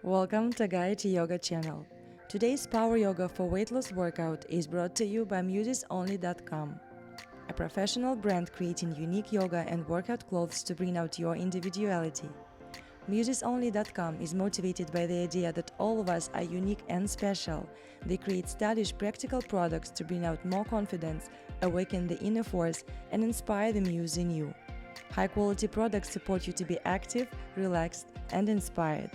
Welcome to Gayatri Yoga channel. Today's Power Yoga for Weight Loss workout is brought to you by Musesonly.com, a professional brand creating unique yoga and workout clothes to bring out your individuality. Musesonly.com is motivated by the idea that all of us are unique and special. They create stylish, practical products to bring out more confidence, awaken the inner force, and inspire the muse in you. High-quality products support you to be active, relaxed, and inspired.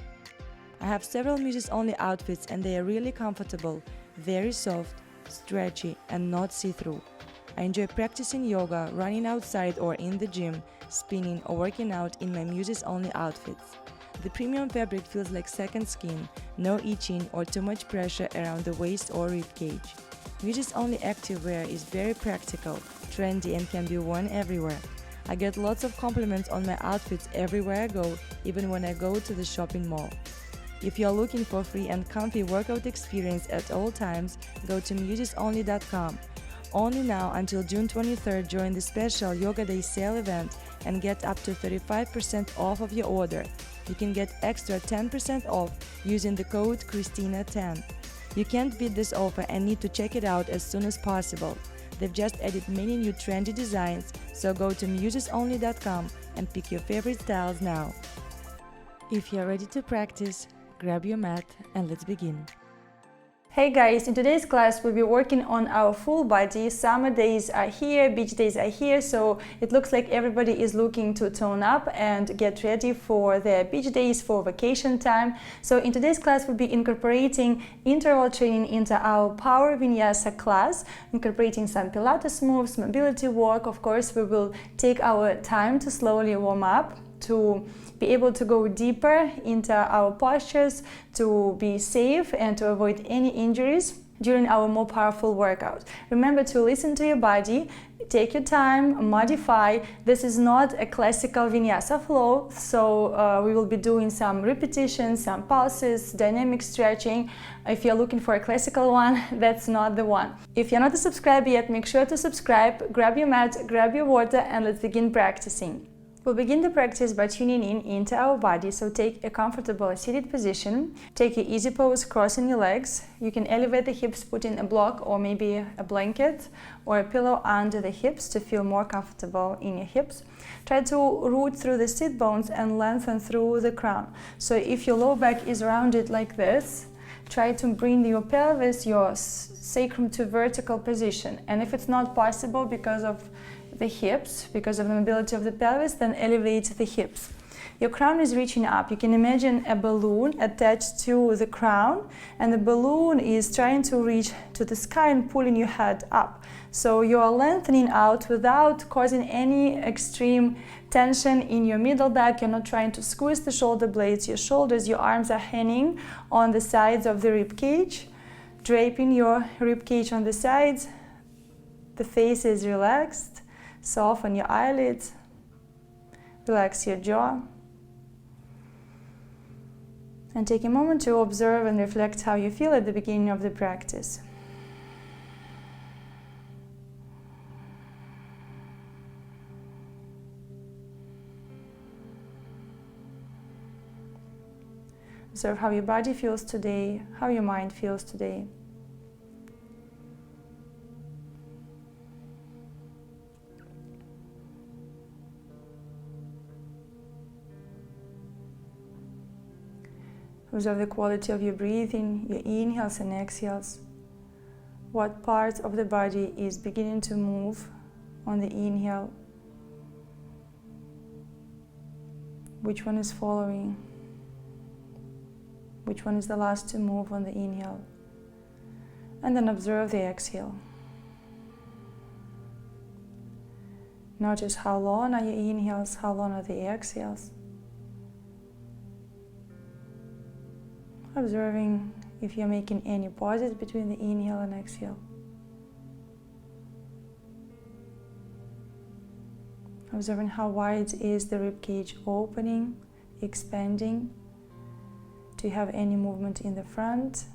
I have several Muses-only outfits and they are really comfortable, very soft, stretchy, and not see-through. I enjoy practicing yoga, running outside or in the gym, spinning or working out in my Muses-only outfits. The premium fabric feels like second skin, no itching or too much pressure around the waist or rib cage. Muses-only activewear is very practical, trendy, and can be worn everywhere. I get lots of compliments on my outfits everywhere I go, even when I go to the shopping mall. If you're looking for free and comfy workout experience at all times, go to Musesonly.com. Only now until June 23rd, join the special Yoga Day sale event and get up to 35% off of your order. You can get extra 10% off using the code Christina10. You can't beat this offer and need to check it out as soon as possible. They've just added many new trendy designs, so go to Musesonly.com and pick your favorite styles now. If you're ready to practice, grab your mat and let's begin. Hey guys, in today's class we'll be working on our full body. Summer days are here, beach days are here, so it looks like everybody is looking to tone up and get ready for their beach days, for vacation time. So in today's class we'll be incorporating interval training into our power vinyasa class, incorporating some Pilates moves, mobility work. Of course, we will take our time to slowly warm up, to be able to go deeper into our postures, to be safe and to avoid any injuries during our more powerful workout. Remember to listen to your body, take your time, modify. This is not a classical vinyasa flow, so we will be doing some repetitions, some pulses, dynamic stretching. If you're looking for a classical one, that's not the one. If you're not a subscriber yet, make sure to subscribe, grab your mat, grab your water, and let's begin practicing. We'll begin the practice by tuning in into our body, so take a comfortable seated position. Take an easy pose, crossing your legs. You can elevate the hips, put in a block or maybe a blanket or a pillow under the hips to feel more comfortable in your hips. Try to root through the sit bones and lengthen through the crown. So if your low back is rounded like this, try to bring your pelvis, your sacrum to vertical position. And if it's not possible because of the hips, because of the mobility of the pelvis, then elevate the hips. Your crown is reaching up. You can imagine a balloon attached to the crown, and the balloon is trying to reach to the sky and pulling your head up. So you are lengthening out without causing any extreme tension in your middle back. You're not trying to squeeze the shoulder blades, your shoulders, your arms are hanging on the sides of the rib cage, draping your rib cage on the sides. The face is relaxed. Soften your eyelids, relax your jaw, and take a moment to observe and reflect how you feel at the beginning of the practice. Observe how your body feels today, how your mind feels today. Observe the quality of your breathing, your inhales and exhales. What part of the body is beginning to move on the inhale? Which one is following? Which one is the last to move on the inhale? And then observe the exhale. Notice how long are your inhales, how long are the exhales. Observing if you're making any pauses between the inhale and exhale. Observing how wide is the rib cage opening, expanding. Do you have any movement in the front,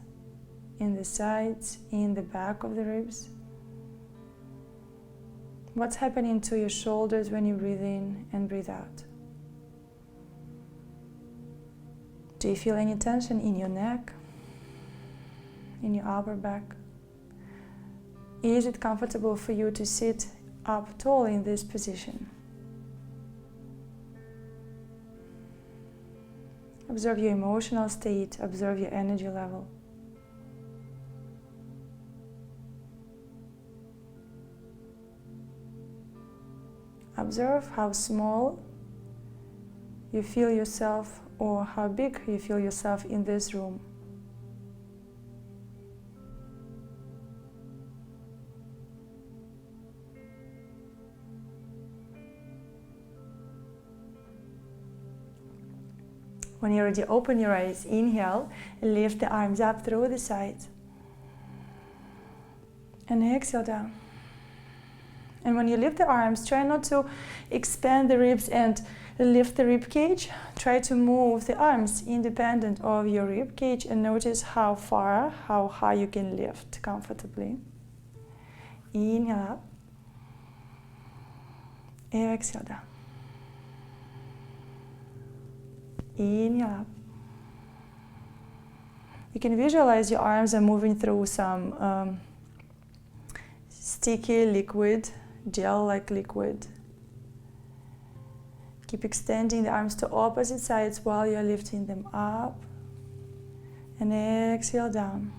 in the sides, in the back of the ribs? What's happening to your shoulders when you breathe in and breathe out? Do you feel any tension in your neck, in your upper back? Is it comfortable for you to sit up tall in this position? Observe your emotional state, observe your energy level. Observe how small you feel yourself or how big you feel yourself in this room. When you're ready, open your eyes. Inhale, lift the arms up through the sides. And exhale down. And when you lift the arms, try not to expand the ribs and lift the rib cage. Try to move the arms independent of your rib cage and notice how far, how high you can lift comfortably. Inhale up. Exhale down. Inhale up. You can visualize your arms are moving through some sticky liquid, gel-like liquid. Keep extending the arms to opposite sides while you're lifting them up. And exhale down.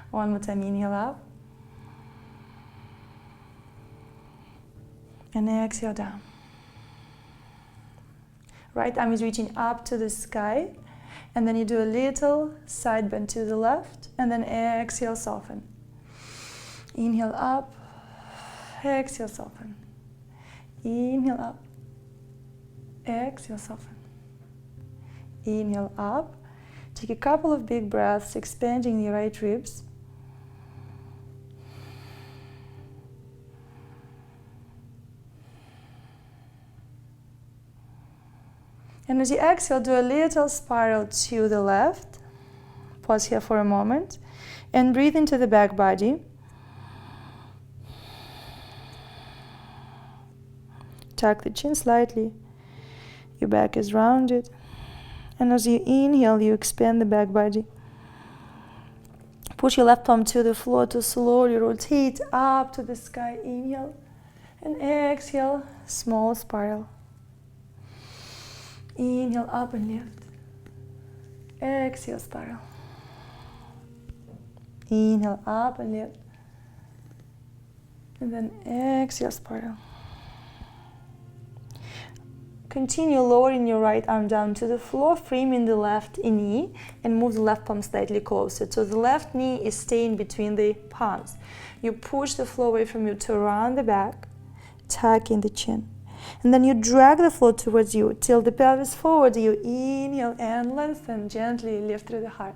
One more time, inhale up. And exhale down. Right arm is reaching up to the sky. And then you do a little side bend to the left. And then exhale, soften. Inhale up. Exhale, soften. Inhale up. Exhale, soften. Inhale up. Take a couple of big breaths, expanding the right ribs. And as you exhale, do a little spiral to the left. Pause here for a moment. And breathe into the back body. Tuck the chin slightly. Your back is rounded. And as you inhale, you expand the back body. Push your left palm to the floor to slowly rotate up to the sky. Inhale. And exhale, small spiral. Inhale, up and lift. Exhale, spiral. Inhale, up and lift. And then exhale, spiral. Continue lowering your right arm down to the floor, framing the left knee, and move the left palm slightly closer. So the left knee is staying between the palms. You push the floor away from you to round the back, tuck in the chin. And then you drag the floor towards you, tilt the pelvis forward. You inhale and lengthen, gently lift through the heart.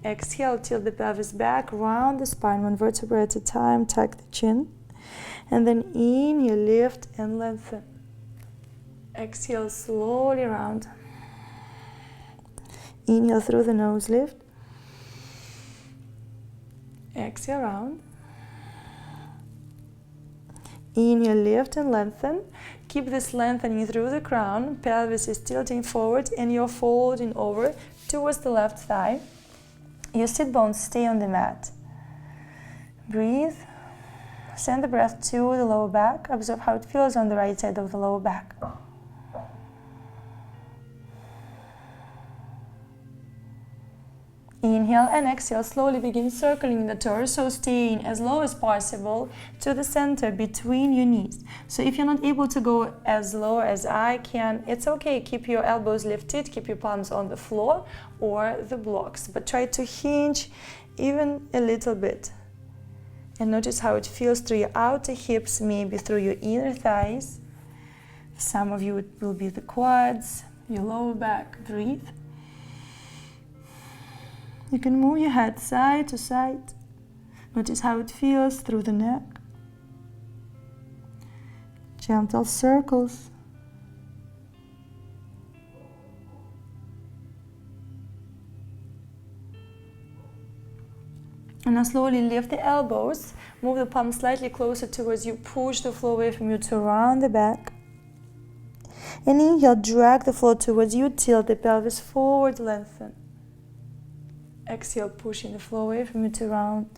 Exhale, tilt the pelvis back, round the spine, one vertebra at a time, tuck the chin. And then inhale, lift and lengthen. Exhale, slowly round. Inhale through the nose, lift. Exhale, round. Inhale, lift and lengthen. Keep this lengthening through the crown. Pelvis is tilting forward and you're folding over towards the left thigh. Your sit bones stay on the mat. Breathe. Send the breath to the lower back. Observe how it feels on the right side of the lower back. Inhale and exhale, slowly begin circling the torso, staying as low as possible to the center between your knees. So if you're not able to go as low as I can, it's okay. Keep your elbows lifted, keep your palms on the floor or the blocks, but try to hinge even a little bit. And notice how it feels through your outer hips, maybe through your inner thighs. For some of you it will be the quads, your lower back. Breathe. You can move your head side to side. Notice how it feels through the neck. Gentle circles. And now slowly lift the elbows. Move the palms slightly closer towards you. Push the floor away from you to round the back. And inhale, drag the floor towards you, tilt the pelvis forward, lengthen. Exhale, pushing the floor away from you to round.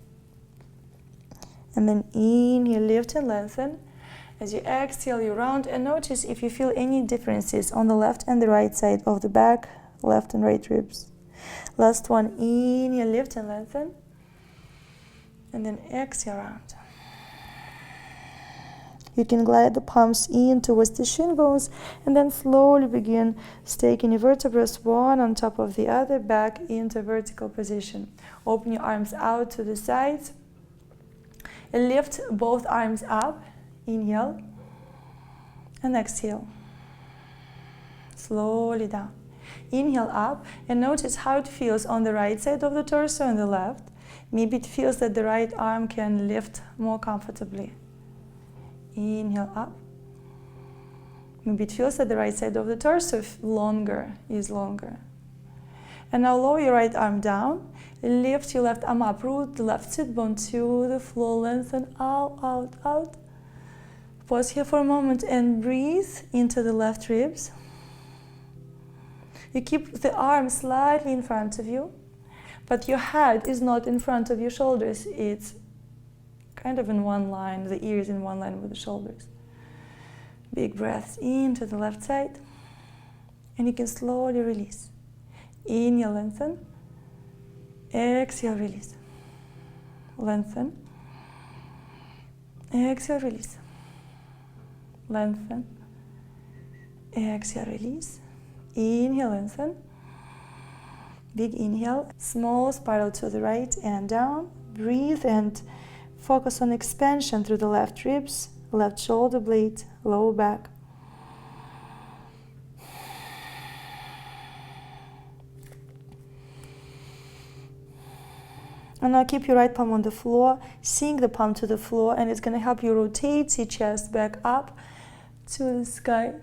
And then inhale, lift and lengthen. As you exhale, you round, and notice if you feel any differences on the left and the right side of the back, left and right ribs. Last one, inhale, lift and lengthen. And then exhale, round. You can glide the palms in towards the shin bones and then slowly begin staking your vertebrae one on top of the other back into vertical position. Open your arms out to the sides and lift both arms up. Inhale and exhale. Slowly down. Inhale up and notice how it feels on the right side of the torso and the left. Maybe it feels that the right arm can lift more comfortably. Inhale up. Maybe it feels that the right side of the torso is longer. And now lower your right arm down. Lift your left arm up. Root the left sit bone to the floor. Lengthen out, out, out. Pause here for a moment and breathe into the left ribs. You keep the arm slightly in front of you, but your head is not in front of your shoulders. It's kind of in one line, the ears in one line with the shoulders. Big breaths into the left side, and you can slowly release. Inhale, lengthen. Exhale, release. Lengthen. Exhale, release. Lengthen. Exhale, release. Inhale, lengthen. Big inhale. Small spiral to the right and down. Breathe and focus on expansion through the left ribs, left shoulder blade, lower back. And now keep your right palm on the floor, sink the palm to the floor, and it's going to help you rotate your chest back up to the sky.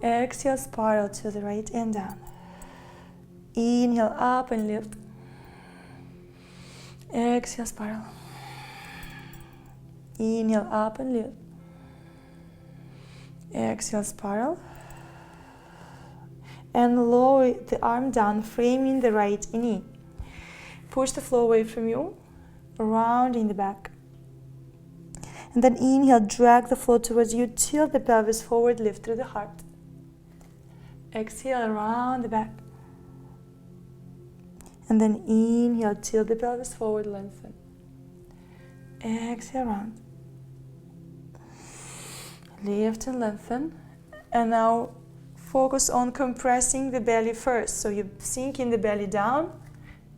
Exhale, spiral to the right and down. Inhale, up and lift. Exhale, spiral. Inhale, up and lift. Exhale, spiral. And lower the arm down, framing the right knee. Push the floor away from you, round in the back. And then inhale, drag the floor towards you, tilt the pelvis forward, lift through the heart. Exhale, round the back. And then inhale, tilt the pelvis forward, lengthen. Exhale, round. Lift and lengthen. And now focus on compressing the belly first. So you sink in the belly down,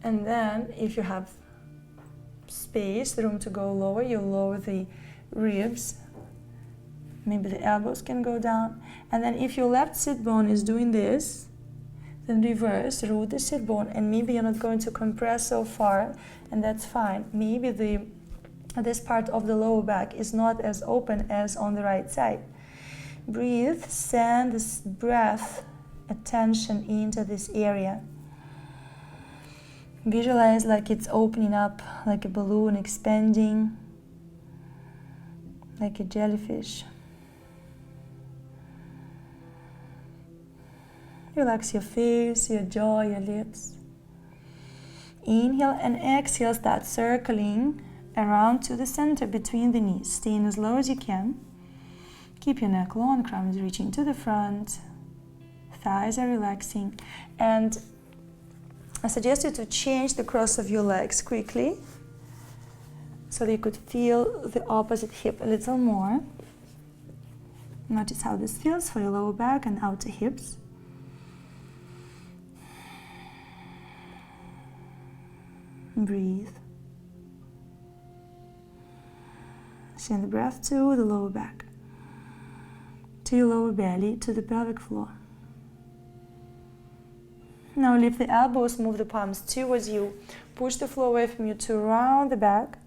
and then if you have space, room to go lower, you lower the ribs. Maybe the elbows can go down. And then if your left sit bone is doing this, then reverse, root the sit bone, and maybe you're not going to compress so far, and that's fine. Maybe this part of the lower back is not as open as on the right side. Breathe, send this breath, attention into this area. Visualize like it's opening up, like a balloon expanding, like a jellyfish. Relax your face, your jaw, your lips. Inhale and exhale, start circling around to the center between the knees. Staying as low as you can. Keep your neck long, crown is reaching to the front. Thighs are relaxing. And I suggest you to change the cross of your legs quickly so that you could feel the opposite hip a little more. Notice how this feels for your lower back and outer hips. Breathe. Send the breath to the lower back, to your lower belly, to the pelvic floor. Now lift the elbows, move the palms towards you. Push the floor away from you to round the back.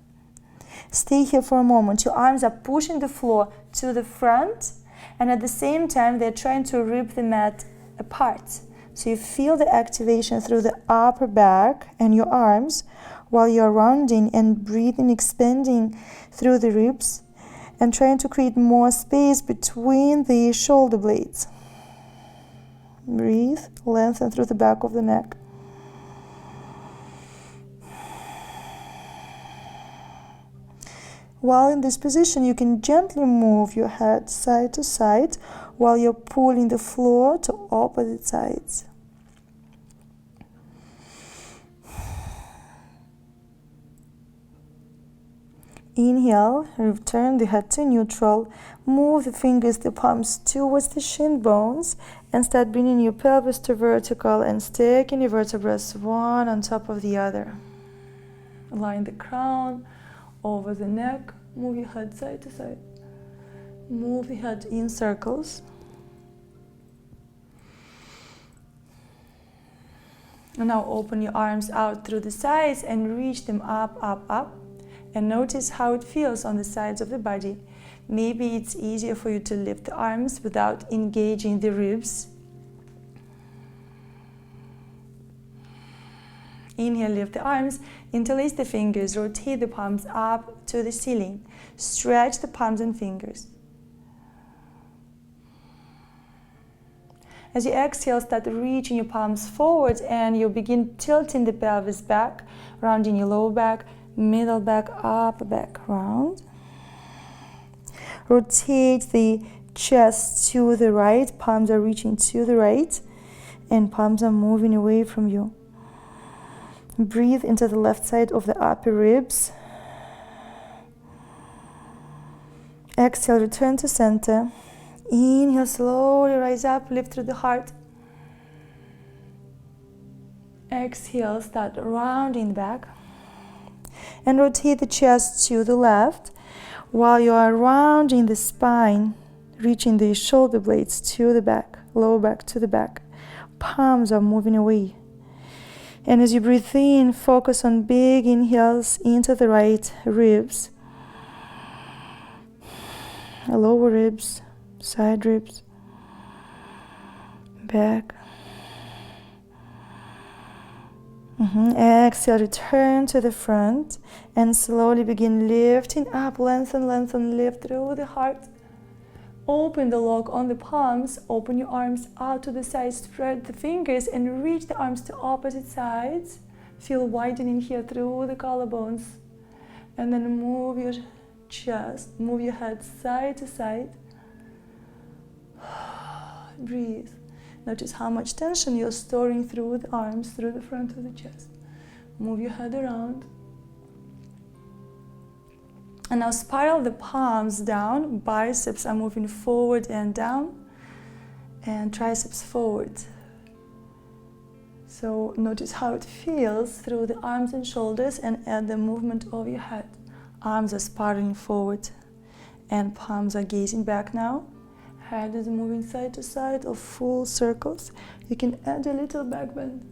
Stay here for a moment. Your arms are pushing the floor to the front, and at the same time they're trying to rip the mat apart. So you feel the activation through the upper back and your arms while you're rounding and breathing, expanding through the ribs and trying to create more space between the shoulder blades. Breathe. Lengthen through the back of the neck. While in this position, you can gently move your head side to side while you're pulling the floor to opposite sides. Inhale, return the head to neutral. Move the fingers, the palms towards the shin bones and start bringing your pelvis to vertical and stacking your vertebrae one on top of the other. Align the crown over the neck. Move your head side to side. Move the head in circles. And now open your arms out through the sides and reach them up, up, up. And notice how it feels on the sides of the body. Maybe it's easier for you to lift the arms without engaging the ribs. Inhale, lift the arms, interlace the fingers, rotate the palms up to the ceiling. Stretch the palms and fingers. As you exhale, start reaching your palms forward and you begin tilting the pelvis back, rounding your lower back, middle back, upper back, round. Rotate the chest to the right, palms are reaching to the right, and palms are moving away from you. Breathe into the left side of the upper ribs. Exhale, return to center. Inhale, slowly rise up, lift through the heart. Exhale, start rounding back. And rotate the chest to the left while you are rounding the spine, reaching the shoulder blades to the back, lower back to the back. Palms are moving away. And as you breathe in, focus on big inhales into the right ribs, lower ribs, side ribs, back. Exhale, return to the front and slowly begin lifting up, lengthen, lengthen, lift through the heart. Open the lock on the palms, open your arms out to the side, spread the fingers and reach the arms to opposite sides. Feel widening here through the collarbones. And then move your chest, move your head side to side. Breathe. Notice how much tension you're storing through the arms, through the front of the chest. Move your head around. And now spiral the palms down. Biceps are moving forward and down. And triceps forward. So notice how it feels through the arms and shoulders and add the movement of your head. Arms are spiraling forward and palms are gazing back now. Head is moving side to side of full circles. You can add a little back bend.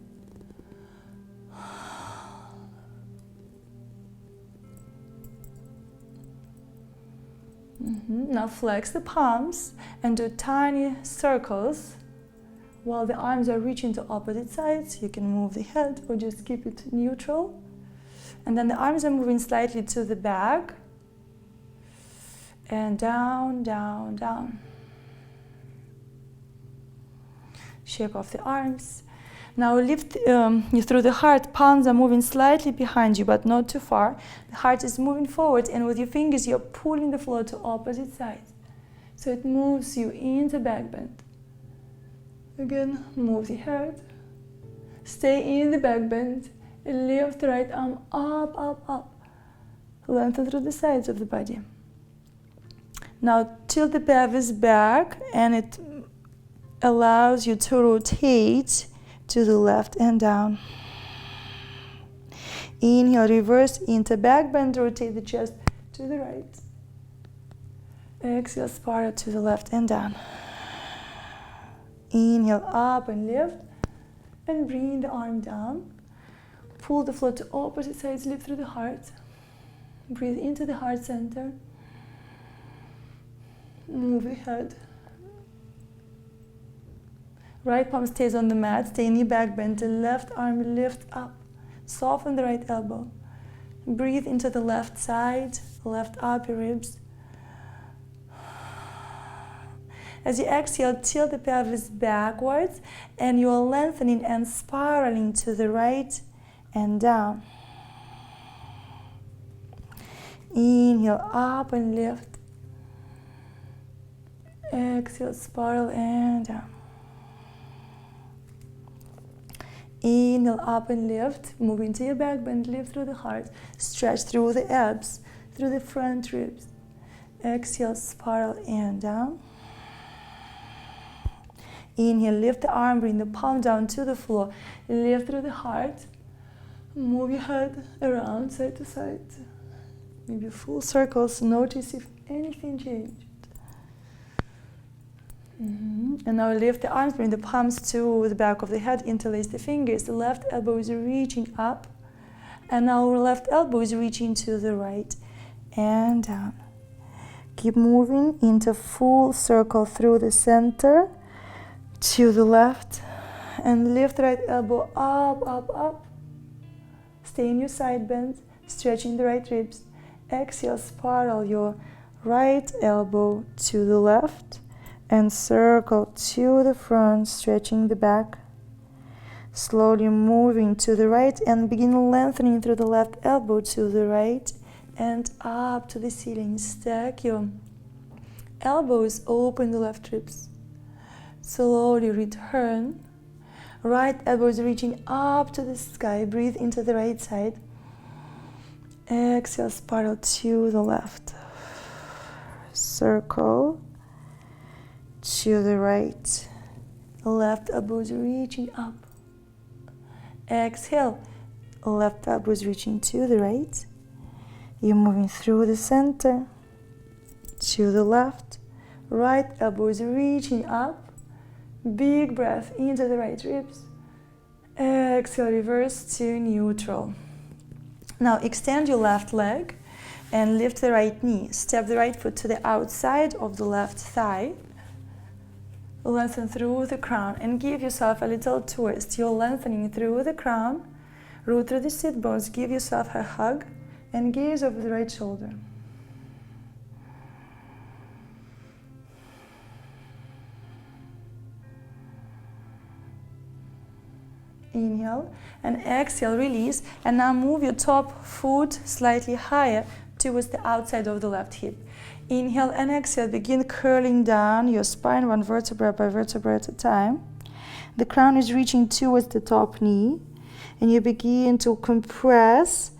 Now flex the palms and do tiny circles while the arms are reaching to opposite sides. You can move the head or just keep it neutral. And then the arms are moving slightly to the back and down, down, down. Shake off the arms. Now lift you through the heart. Palms are moving slightly behind you, but not too far. The heart is moving forward, and with your fingers, you're pulling the floor to opposite sides. So it moves you into back bend. Again, move the head. Stay in the back bend. Lift the right arm up, up, up. Lengthen through the sides of the body. Now tilt the pelvis back, and it allows you to rotate to the left and down. Inhale, reverse into back bend, rotate the chest to the right. Exhale, spiral to the left and down. Inhale, up and lift, and bring the arm down. Pull the floor to opposite sides, lift through the heart. Breathe into the heart center. Move the head. Right palm stays on the mat, stay in your back bend. The left arm lift up. Soften the right elbow. Breathe into the left side, left upper ribs. As you exhale, tilt the pelvis backwards, and you are lengthening and spiraling to the right and down. Inhale, up and lift. Exhale, spiral and down. Inhale, up and lift. Move into your back bend, lift through the heart. Stretch through the abs, through the front ribs. Exhale, spiral and down. Inhale, lift the arm, bring the palm down to the floor. Lift through the heart. Move your head around side to side. Maybe full circles. Notice if anything changed. And now lift the arms, bring the palms to the back of the head, interlace the fingers. The left elbow is reaching up. And now left elbow is reaching to the right and down. Keep moving into full circle through the center to the left. And lift right elbow up, up, up. Stay in your side bend, stretching the right ribs. Exhale, spiral your right elbow to the left. And circle to the front, stretching the back. Slowly moving to the right and begin lengthening through the left elbow to the right and up to the ceiling. Stack your elbows, open the left ribs. Slowly return. Right elbow is reaching up to the sky. Breathe into the right side. Exhale, spiral to the left. Circle to the right. Left elbow is reaching up. Exhale. Left elbow is reaching to the right. You're moving through the center to the left. Right elbow is reaching up. Big breath into the right ribs. Exhale, reverse to neutral. Now extend your left leg and lift the right knee. Step the right foot to the outside of the left thigh. Lengthen through the crown and give yourself a little twist. You're lengthening through the crown. Root through the sit bones. Give yourself a hug and gaze over the right shoulder. Inhale and exhale, release. And now move your top foot slightly higher towards the outside of the left hip. Inhale and exhale, begin curling down your spine one vertebra by vertebra at a time. The crown is reaching towards the top knee, and you begin to compress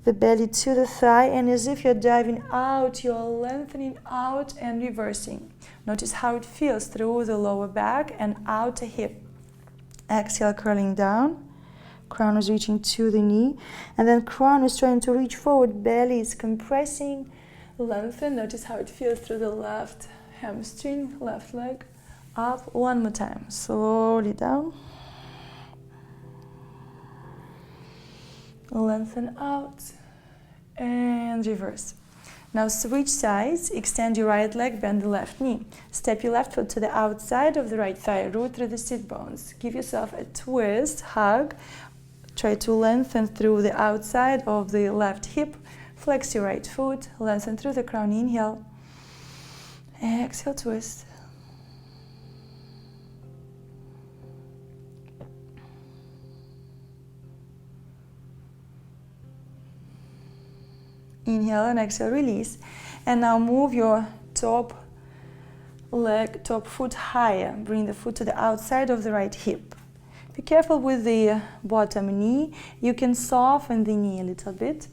the belly to the thigh, and as if you're diving out, you're lengthening out and reversing. Notice how it feels through the lower back and out the hip. Exhale, curling down. Crown is reaching to the knee, and then crown is trying to reach forward. Belly is compressing. Lengthen. Notice how it feels through the left hamstring, left leg. Up. One more time. Slowly down. Lengthen out and reverse. Now switch sides. Extend your right leg, bend the left knee. Step your left foot to the outside of the right thigh. Root through the sit bones. Give yourself a twist, hug. Try to lengthen through the outside of the left hip. Flex your right foot. Lengthen through the crown. Inhale. Exhale, twist. Inhale and exhale, release. And now move your top leg, top foot higher. Bring the foot to the outside of the right hip. Be careful with the bottom knee. You can soften the knee a little bit.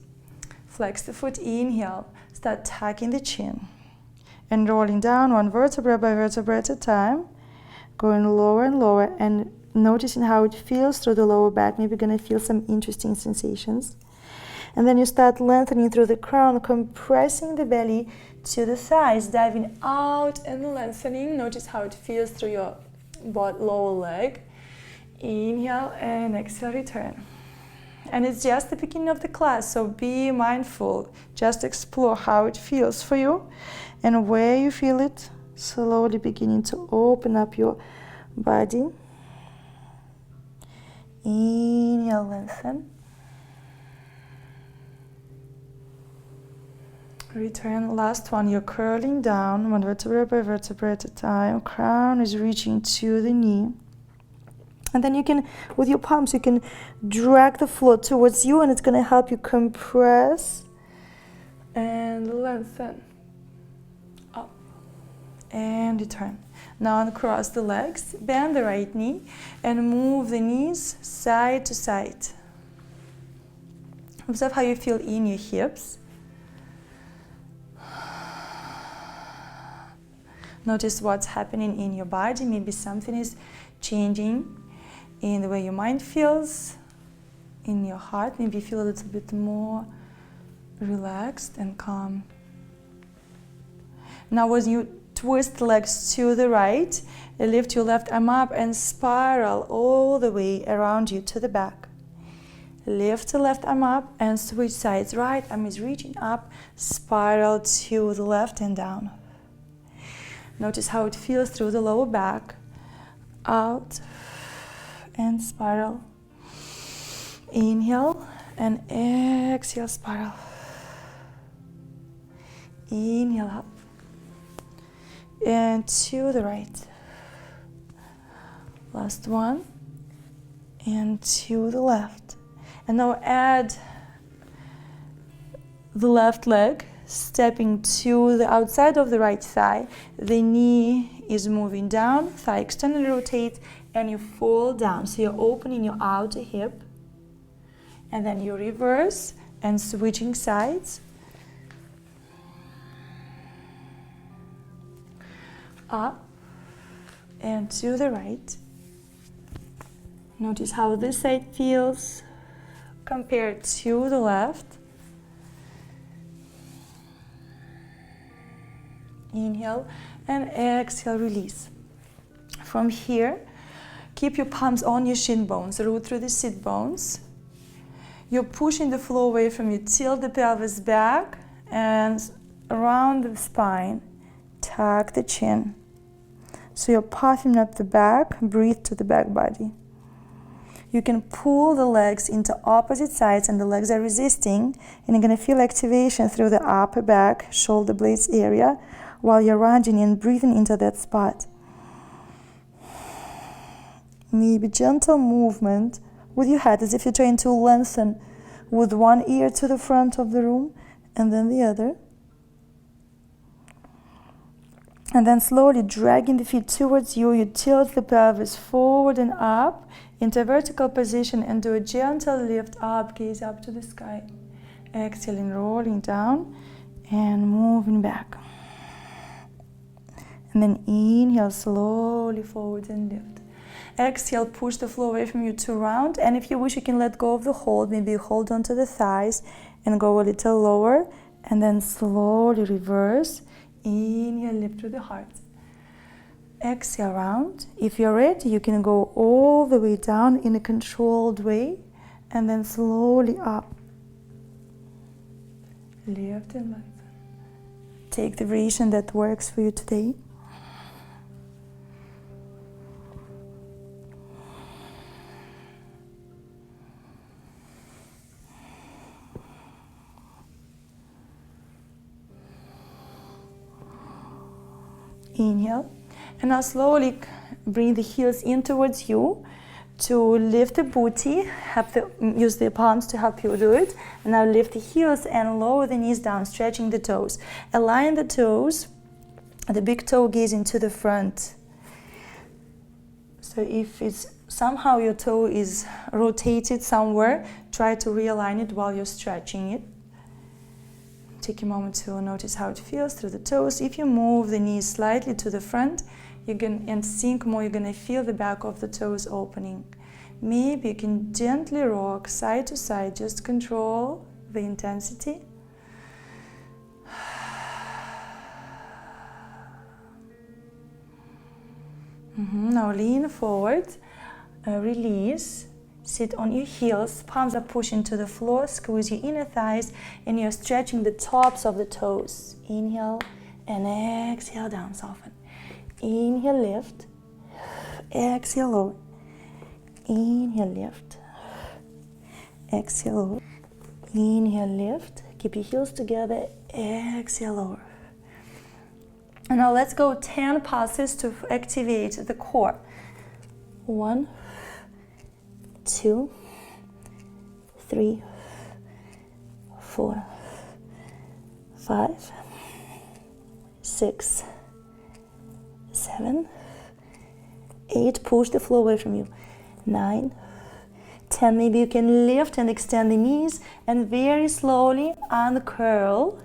Flex the foot, inhale. Start tucking the chin. And rolling down one vertebra by vertebra at a time. Going lower and lower and noticing how it feels through the lower back. Maybe you're going to feel some interesting sensations. And then you start lengthening through the crown, compressing the belly to the thighs, diving out and lengthening. Notice how it feels through your lower leg. Inhale and exhale, return. And it's just the beginning of the class, so be mindful. Just explore how it feels for you and where you feel it. Slowly beginning to open up your body. Inhale, lengthen. Return. Last one. You're curling down, one vertebra by vertebra at a time. Crown is reaching to the knee. And then you can, with your palms, you can drag the floor towards you, and it's going to help you compress and lengthen. Up and return. Now uncross the legs, bend the right knee, and move the knees side to side. Observe how you feel in your hips. Notice what's happening in your body. Maybe something is changing in the way your mind feels, in your heart. Maybe you feel a little bit more relaxed and calm. Now as you twist the legs to the right, lift your left arm up and spiral all the way around you to the back. Lift the left arm up and switch sides. Right arm is reaching up, spiral to the left and down. Notice how it feels through the lower back. Out and spiral. Inhale and exhale, spiral. Inhale up and to the right. Last one and to the left. And now add the left leg, stepping to the outside of the right thigh. The knee is moving down, thigh externally rotate, and you fall down. So you're opening your outer hip, and then you reverse and switching sides. Up and to the right. Notice how this side feels compared to the left. Inhale and exhale, release. From here, keep your palms on your shin bones, root through the sit bones. You're pushing the floor away from you. Tilt the pelvis back and around the spine. Tuck the chin. So you're puffing up the back, breathe to the back body. You can pull the legs into opposite sides and the legs are resisting, and you're going to feel activation through the upper back, shoulder blades area while you're rounding and breathing into that spot. Maybe gentle movement with your head as if you're trying to lengthen with one ear to the front of the room and then the other. And then slowly dragging the feet towards you, you tilt the pelvis forward and up into a vertical position and do a gentle lift up, gaze up to the sky. Exhaling, rolling down and moving back. And then inhale, slowly forward and lift. Exhale, push the floor away from you to round. And if you wish, you can let go of the hold. Maybe you hold onto the thighs and go a little lower. And then slowly reverse. Inhale, lift through the heart. Exhale, round. If you're ready, you can go all the way down in a controlled way. And then slowly up. Lift and lengthen. Take the variation that works for you today. Inhale, and now slowly bring the heels in towards you to lift the booty. Use the palms to help you do it. And now lift the heels and lower the knees down, stretching the toes. Align the toes, the big toe gazing to the front. So if it's somehow your toe is rotated somewhere, try to realign it while you're stretching it. Take a moment to notice how it feels through the toes. If you move the knees slightly to the front, and sink more, you're going to feel the back of the toes opening. Maybe you can gently rock side to side, just control the intensity. Now lean forward, release. Sit on your heels, palms are pushing to the floor, squeeze your inner thighs, and you're stretching the tops of the toes. Inhale and exhale down, soften. Inhale, lift. Exhale, lower. Inhale, lift. Exhale, lower. Inhale, lift. Keep your heels together. Exhale, lower. And now let's go 10 pulses to activate the core. 1, 2, 3, 4, 5, 6, 7, 8. Push the floor away from you. 9, 10. Maybe you can lift and extend the knees and very slowly uncurl.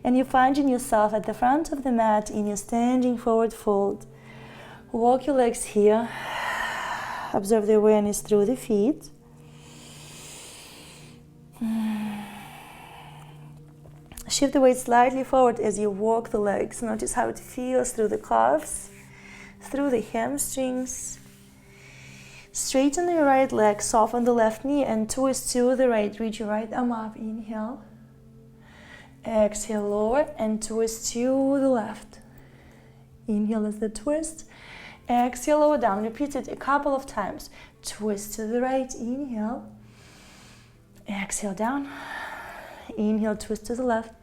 And you're finding yourself at the front of the mat in your standing forward fold. Walk your legs here. Observe the awareness through the feet. Shift the weight slightly forward as you walk the legs. Notice how it feels through the calves, through the hamstrings. Straighten your right leg, soften the left knee, and twist to the right. Reach your right arm up. Inhale. Exhale, lower, and twist to the left. Inhale as the twist. Exhale, lower down. Repeat it a couple of times. Twist to the right. Inhale. Exhale, down. Inhale, twist to the left.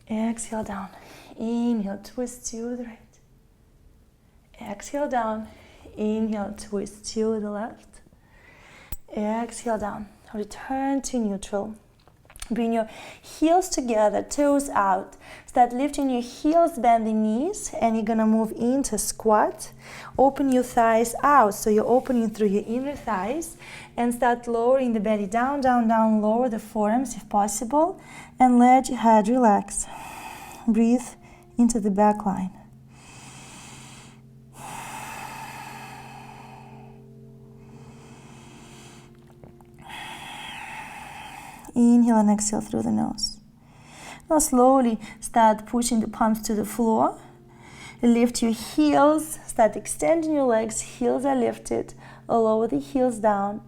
Exhale, down. Inhale, twist to the right. Exhale, down. Inhale, twist to the left. Exhale, down. Return to neutral. Bring your heels together, toes out. Start lifting your heels, bend the knees, and you're gonna move into squat. Open your thighs out, so you're opening through your inner thighs, and start lowering the belly down, down, down. Lower the forearms if possible, and let your head relax. Breathe into the back line. Inhale and exhale through the nose. Now slowly start pushing the palms to the floor. Lift your heels. Start extending your legs. Heels are lifted. Lower the heels down.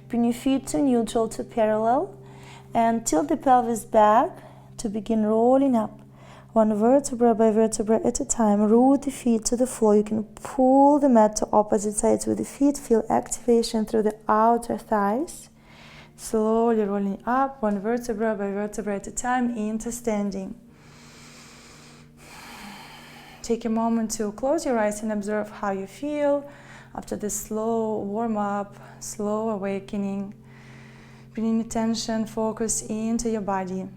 Bring your feet to neutral, to parallel. And tilt the pelvis back to begin rolling up. One vertebra by vertebra at a time. Root the feet to the floor. You can pull the mat to opposite sides with the feet. Feel activation through the outer thighs. Slowly rolling up, one vertebra by vertebra at a time, into standing. Take a moment to close your eyes and observe how you feel after this slow warm-up, slow awakening. Bringing attention, focus into your body.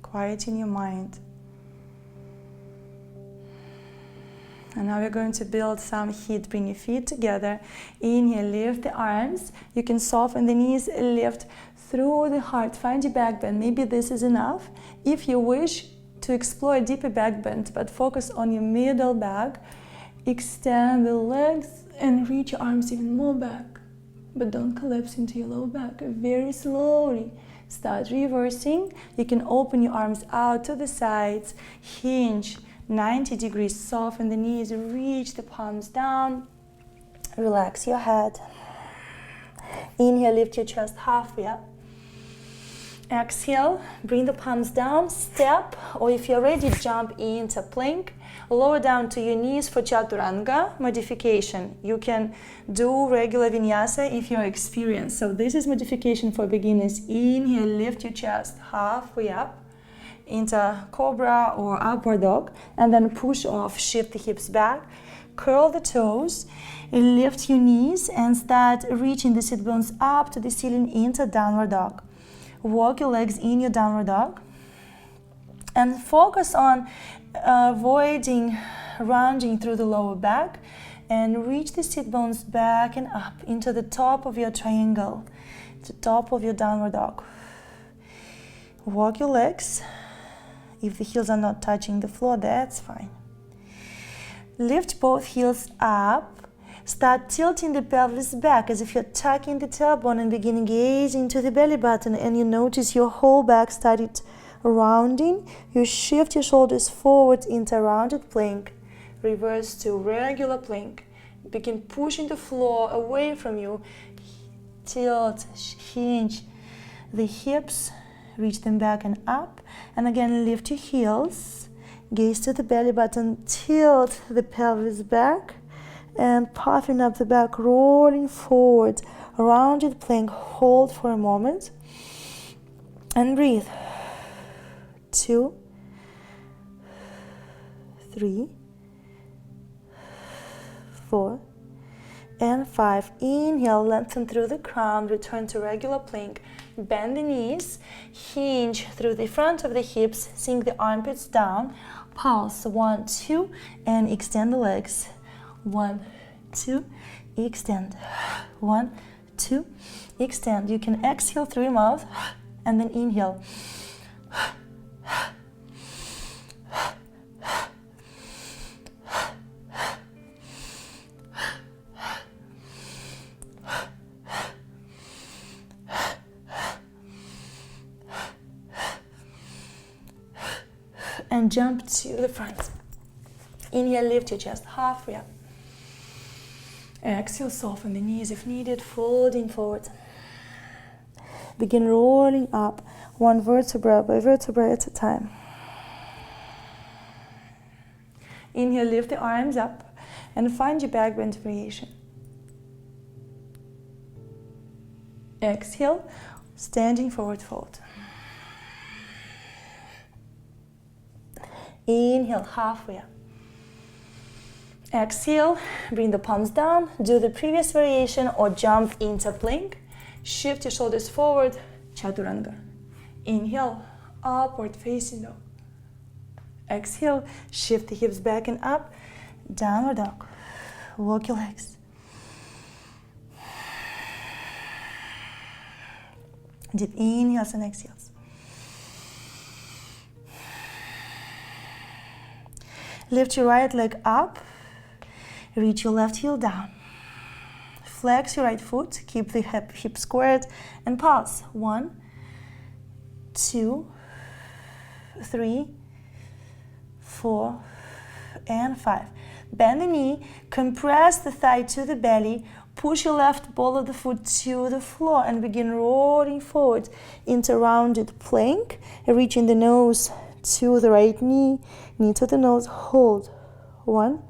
Quieting your mind. And now we're going to build some heat. Bring your feet together. Inhale, lift the arms. You can soften the knees, lift through the heart. Find your back bend. Maybe this is enough. If you wish to explore a deeper back bend, but focus on your middle back, extend the legs and reach your arms even more back. But don't collapse into your lower back. Very slowly start reversing. You can open your arms out to the sides, hinge 90 degrees, soften the knees, reach the palms down, relax your head. Inhale, lift your chest halfway up. Exhale, bring the palms down, step, or if you're ready, jump into plank. Lower down to your knees for chaturanga modification. You can do regular vinyasa if you're experienced. So this is modification for beginners. Inhale, lift your chest halfway up into cobra or upward dog, and then push off, shift the hips back, curl the toes, lift your knees and start reaching the sit bones up to the ceiling into downward dog. Walk your legs in your downward dog and focus on avoiding rounding through the lower back, and reach the sit bones back and up into the top of your triangle, the top of your downward dog. Walk your legs. If the heels are not touching the floor, that's fine. Lift both heels up. Start tilting the pelvis back as if you're tucking the tailbone and begin gazing to the belly button, and you notice your whole back started rounding. You shift your shoulders forward into rounded plank. Reverse to regular plank. Begin pushing the floor away from you. Tilt, hinge the hips. Reach them back and up, and again lift your heels, gaze to the belly button, tilt the pelvis back, and puffing up the back, rolling forward, rounded plank. Hold for a moment. And breathe. 2, 3, 4, and 5. Inhale, lengthen through the crown, return to regular plank. Bend the knees, hinge through the front of the hips, sink the armpits down. Pulse, 1, 2, and extend the legs. 1, 2, extend. 1, 2, extend. You can exhale through your mouth and then inhale. And jump to the front. Inhale, lift your chest halfway up. Exhale, soften the knees if needed, folding forward. Begin rolling up, one vertebra by vertebra at a time. Inhale, lift the arms up and find your back bend variation. Exhale, standing forward fold. Inhale, halfway up. Exhale, bring the palms down, do the previous variation or jump into plank. Shift your shoulders forward, chaturanga. Inhale, upward facing dog. Exhale, shift the hips back and up, downward dog. Walk your legs. Deep inhales and exhales. Lift your right leg up, reach your left heel down. Flex your right foot, keep the hip squared, and pulse. 1, 2, 3, 4, and 5. Bend the knee, compress the thigh to the belly, push your left ball of the foot to the floor, and begin rolling forward into rounded plank, reaching the nose to the right knee, knee to the nose, hold. 1,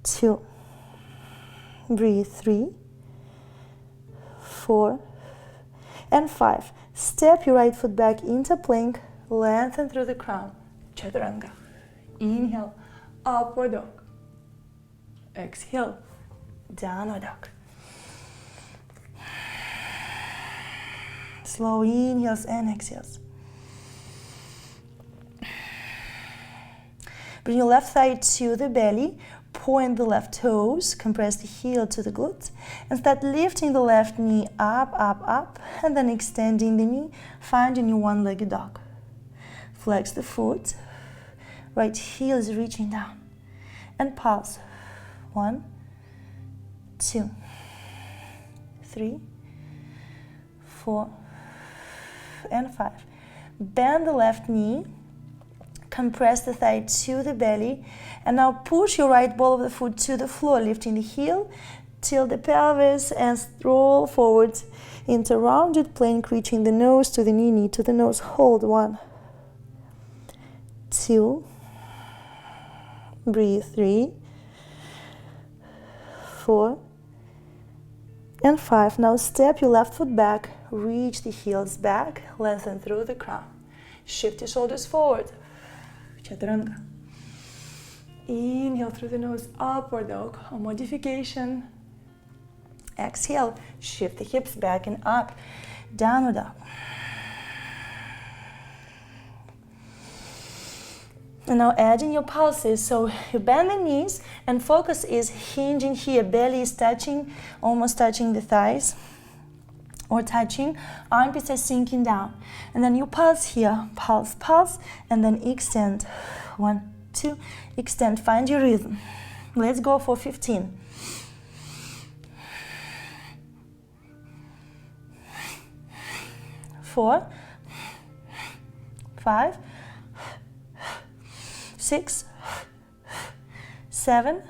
2, breathe. 3, 4, and 5. Step your right foot back into plank, lengthen through the crown, chaturanga. Inhale, upward dog. Exhale, downward dog. Slow inhales and exhales. Bring your left thigh to the belly, point the left toes, compress the heel to the glutes, and start lifting the left knee up, up, up, and then extending the knee, finding your one-legged dog. Flex the foot, right heel is reaching down, and pulse. 1, 2, 3, 4, and 5. Bend the left knee, compress the thigh to the belly, and now push your right ball of the foot to the floor, lifting the heel, tilt the pelvis, and roll forward into rounded plank, reaching the nose to the knee, knee to the nose. Hold. 1, 2, breathe. 3, 4, and 5. Now step your left foot back, reach the heels back, lengthen through the crown. Shift your shoulders forward, chaturanga. Inhale through the nose, upward dog, a modification. Exhale, shift the hips back and up, downward dog. And now add in your pulses. So you bend the knees and focus is hinging here. Belly is touching, almost touching the thighs or touching. Armpits are sinking down. And then you pulse here, pulse, pulse, and then extend. 1, 2, extend. Find your rhythm. Let's go for 15. 4, 5, 6, 7,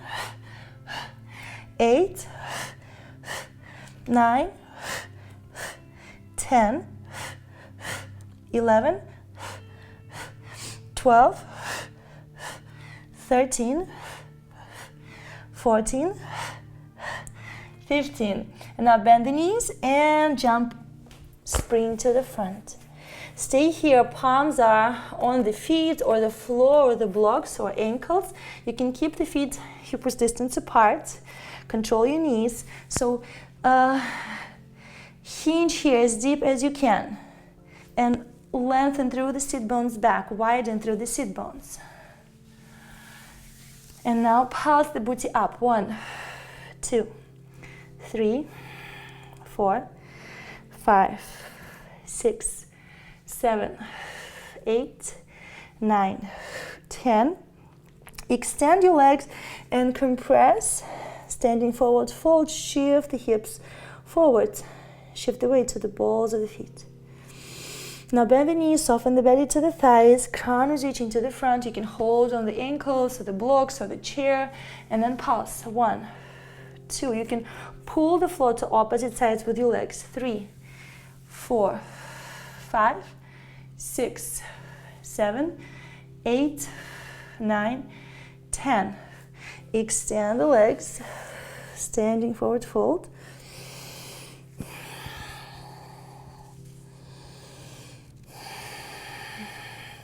8, 9, 10, 11, 12, 13, 14, 15. And now bend the knees and jump spring to the front. Stay here, palms are on the feet or the floor or the blocks or ankles. You can keep the feet hip-width distance apart. Control your knees. So hinge here as deep as you can. And lengthen through the sit bones back, widen through the sit bones. And now pulse the booty up. 1, 2, 3, 4, 5, 6, 7, 8, 9, 10. Extend your legs and compress. Standing forward, fold, shift the hips forward. Shift the weight to the balls of the feet. Now bend the knees, soften the belly to the thighs. Crown is reaching to the front. You can hold on the ankles or the blocks or the chair and then pulse. 1, 2. You can pull the floor to opposite sides with your legs. 3, 4, 5, 6, 7, 8, 9, 10. Extend the legs. Standing forward fold.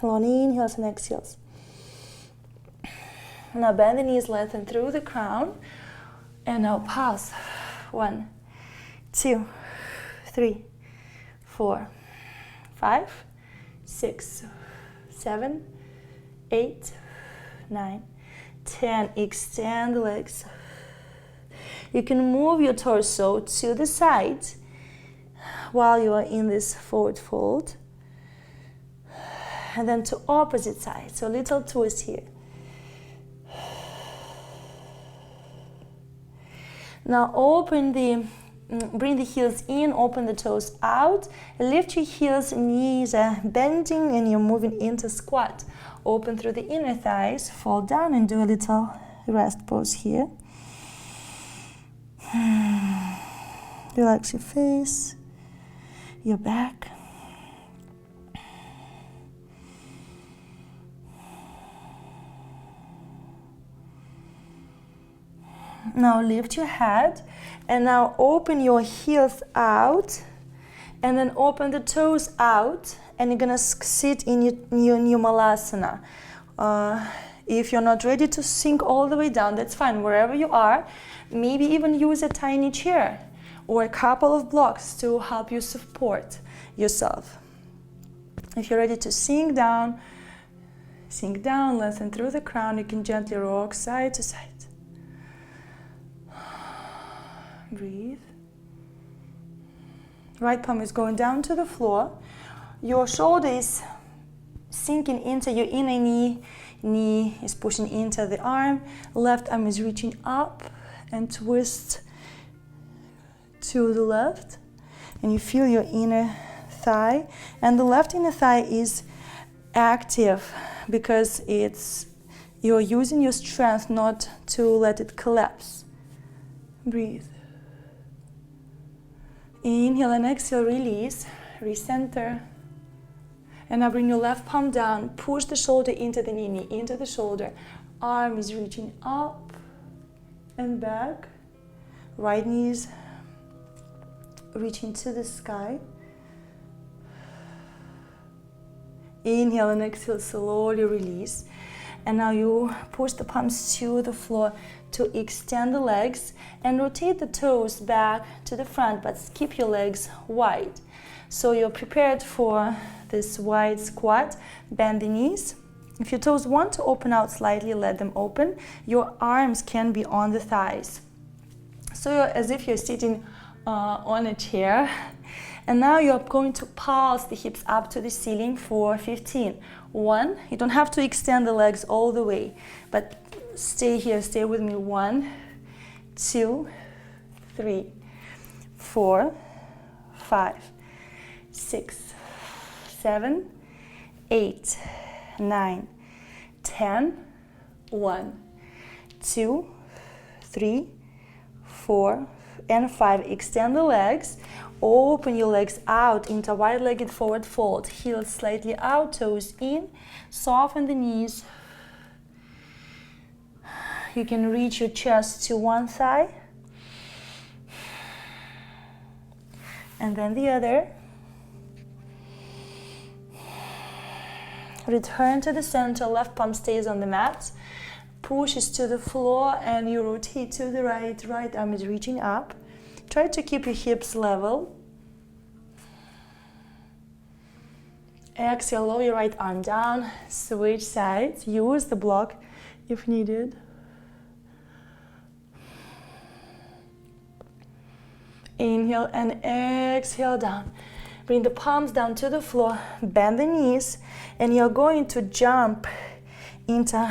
Long inhales and exhales. Now bend the knees, lengthen through the crown. And now pulse. 1, 2, 3, 4, 5, 6, 7, 8, 9, 10. Extend the legs. You can move your torso to the side while you are in this forward fold. And then to opposite side. So little twist here. Now bring the heels in, open the toes out. Lift your heels, knees are bending and you're moving into squat. Open through the inner thighs, fall down and do a little rest pose here. Relax your face, your back. Now lift your head and now open your heels out and then open the toes out and you're gonna sit in your new malasana. If you're not ready to sink all the way down, that's fine. Wherever you are, maybe even use a tiny chair or a couple of blocks to help you support yourself. If you're ready to sink down, lengthen through the crown. You can gently rock side to side. Breathe. Right palm is going down to the floor. Your shoulder is sinking into your inner knee. Knee is pushing into the arm. Left arm is reaching up and twist to the left. And you feel your inner thigh. And the left inner thigh is active because you're using your strength not to let it collapse. Breathe. Inhale and exhale, release, recenter. And now bring your left palm down, push the shoulder into the knee, into the shoulder. Arm is reaching up and back. Right knee is reaching to the sky. Inhale and exhale, slowly release. And now you push the palms to the floor to extend the legs and rotate the toes back to the front, but keep your legs wide. So you're prepared for this wide squat. Bend the knees. If your toes want to open out slightly, let them open. Your arms can be on the thighs. So you're as if you're sitting on a chair. And now you're going to pulse the hips up to the ceiling for 15. 1, you don't have to extend the legs all the way, but stay here, stay with me. 1, 2, 3, 4, 5, 6, 7, 8, 9, 10. 1, 2, 3, 4, and 5. Extend the legs. Open your legs out into wide-legged forward fold. Heels slightly out, toes in. Soften the knees. You can reach your chest to one thigh. And then the other. Return to the center, left palm stays on the mat. Pushes to the floor and you rotate to the right. Right arm is reaching up. Try to keep your hips level. Exhale, lower your right arm down. Switch sides. Use the block if needed. Inhale and exhale down. Bring the palms down to the floor. Bend the knees and you're going to jump into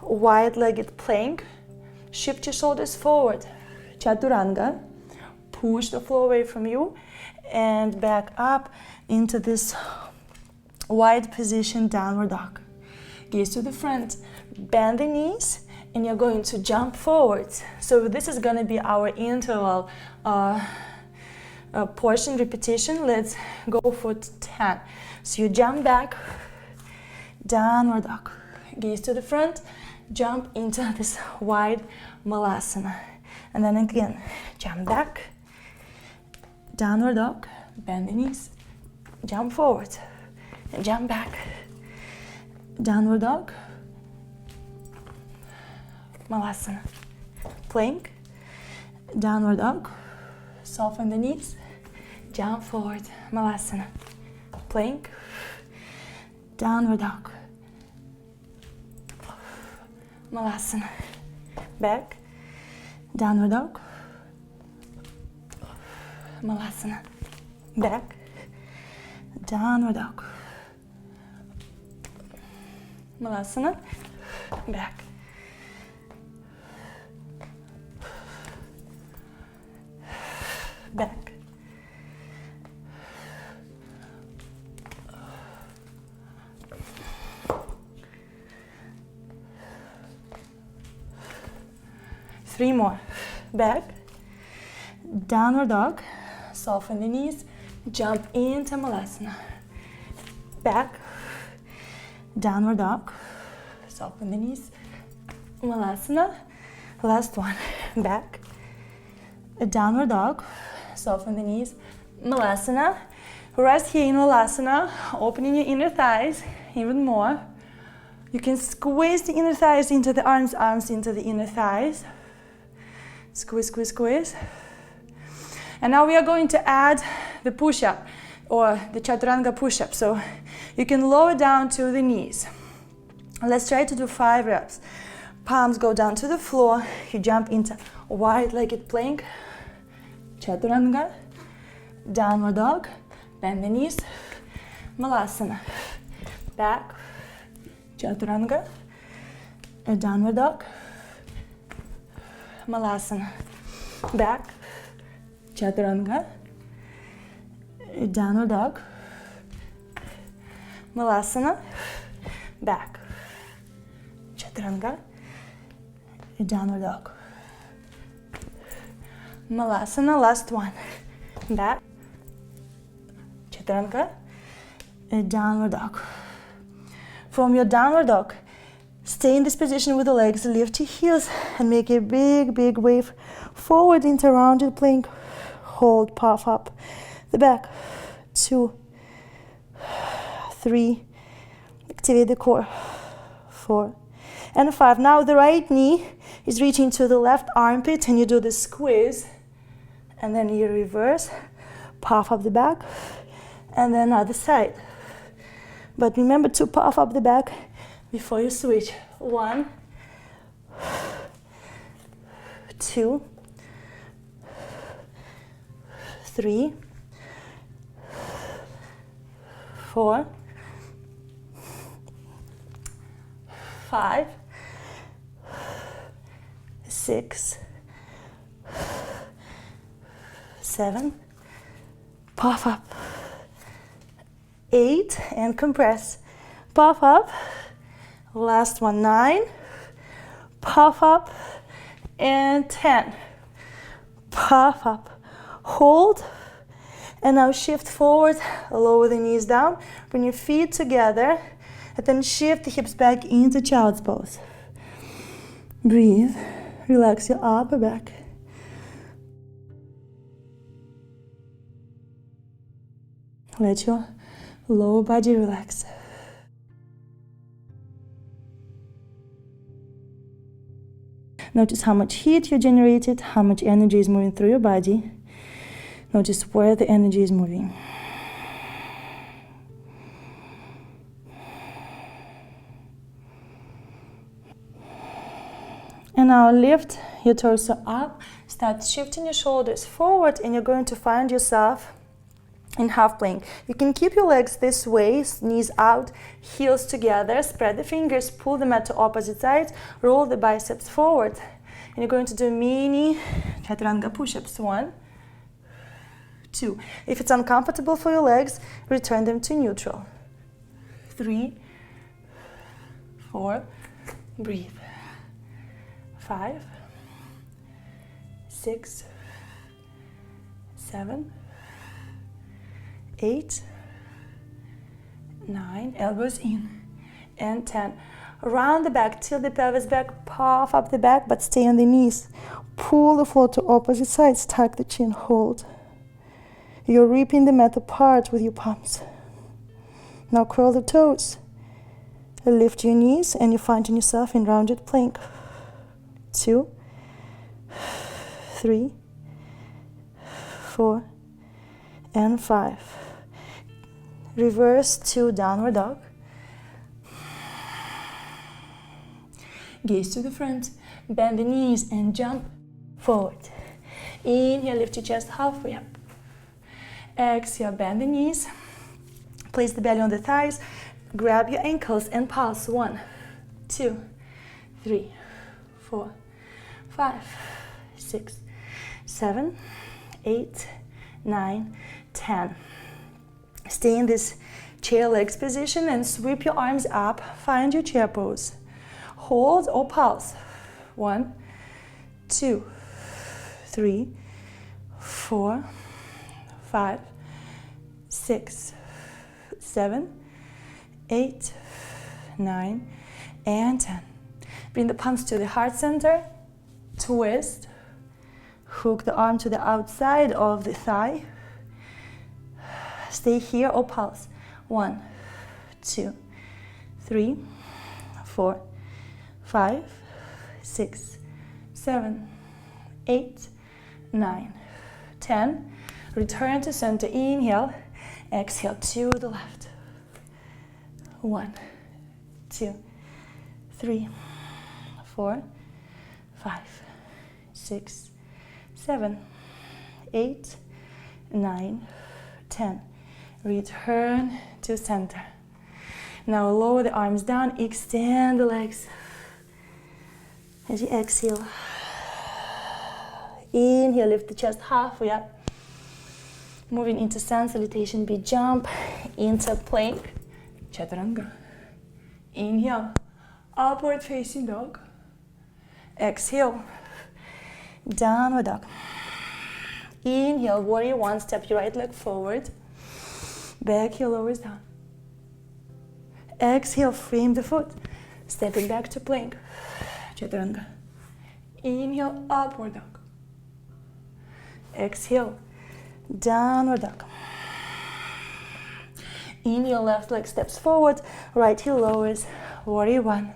wide-legged plank. Shift your shoulders forward. Chaturanga. Push the floor away from you and back up into this wide position, downward dog. Gaze to the front. Bend the knees and you're going to jump forwards. So this is going to be our interval portion repetition. Let's go for 10. So you jump back, downward dog. Gaze to the front, jump into this wide malasana. And then again, jump back, downward dog, bend the knees, jump forward, and jump back, downward dog, malasana, plank, downward dog, soften the knees, jump forward, malasana, plank, downward dog, malasana, back, downward dog, malasana, back, downward dog, malasana, back, back, 3 more. Back, downward dog, soften the knees, jump into malasana. Back, downward dog, soften the knees, malasana. Last one. Back, downward dog, soften the knees, malasana. Rest here in malasana, opening your inner thighs even more. You can squeeze the inner thighs into the arms, arms into the inner thighs. Squeeze, squeeze, squeeze. And now we are going to add the push-up or the chaturanga push-up. So you can lower down to the knees. Let's try to do 5 reps. Palms go down to the floor. You jump into wide-legged plank, chaturanga, downward dog, bend the knees, malasana, back, chaturanga, a downward dog, malasana, back, chaturanga, a downward dog, malasana, back, chaturanga, a downward dog, malasana. Last one. Back, chaturanga, a downward dog. From your downward dog, stay in this position with the legs, lift your heels and make a big, big wave forward into rounded plank. Hold, puff up the back. 2, 3, activate the core. 4 and 5. Now the right knee is reaching to the left armpit and you do the squeeze. And then you reverse, puff up the back, and then other side. But remember to puff up the back before you switch. 1, 2, 3, 4, 5, 6, 7, puff up, 8, and compress, puff up, last one, 9, puff up, and 10, puff up, hold, and now shift forward, lower the knees down, bring your feet together, and then shift the hips back into child's pose. Breathe, relax your upper back. Let your lower body relax. Notice how much heat you generated, how much energy is moving through your body. Notice where the energy is moving. And now lift your torso up, start shifting your shoulders forward, and you're going to find yourself in half plank. You can keep your legs this way, knees out, heels together, spread the fingers, pull the mat to opposite sides, roll the biceps forward. And you're going to do mini chaturanga push-ups. 1, 2. If it's uncomfortable for your legs, return them to neutral. 3, 4, breathe. 5, 6, 7, 8, 9, elbows in, and 10. Round the back, tilt the pelvis back, puff up the back, but stay on the knees. Pull the floor to opposite sides, tuck the chin, hold. You're ripping the mat apart with your palms. Now curl the toes. Lift your knees and you're finding yourself in rounded plank. 2, 3, 4, and 5. Reverse to downward dog. Gaze to the front, bend the knees and jump forward. Inhale, lift your chest halfway up. Exhale, bend the knees. Place the belly on the thighs. Grab your ankles and pulse. 1, 2, 3, 4, 5, 6, 7, 8, 9, 10. Stay in this chair legs position and sweep your arms up. Find your chair pose. Hold or pulse. 1, 2, 3, 4, 5, 6, 7, 8, 9, and 10. Bring the palms to the heart center. Twist. Hook the arm to the outside of the thigh. Stay here or pulse. 1, 2, 3, 4, 5, 6, 7, 8, 9, 10. Return to center. Inhale. Exhale to the left. 1, 2, 3, 4, 5, 6, 7, 8, 9, 10. Return to center. Now lower the arms down, extend the legs. As you exhale, inhale, lift the chest halfway up. Moving into sun salutation, we jump into plank, chaturanga. Inhale, upward facing dog. Exhale, downward dog. Inhale, warrior 1, step your right leg forward. Back heel lowers down. Exhale, frame the foot. Stepping back to plank, chaturanga. Inhale, upward dog. Exhale, downward dog. Inhale, left leg steps forward, right heel lowers, warrior 1.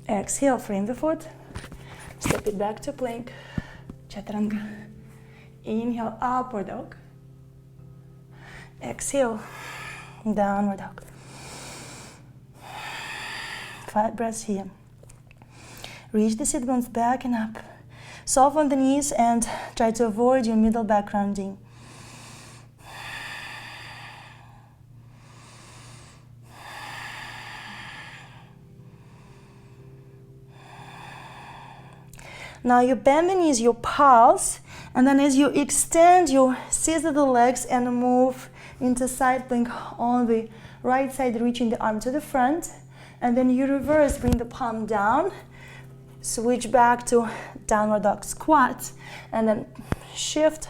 Exhale, frame the foot, step it back to plank, chaturanga. Inhale, upward dog. Exhale, downward dog. 5 breaths here. Reach the sit bones back and up. Soften the knees and try to avoid your middle back rounding. Now you bend the knees, you pulse, and then as you extend, you scissor the legs and move into side plank on the right side, reaching the arm to the front. And then you reverse, bring the palm down, switch back to downward dog squat, and then shift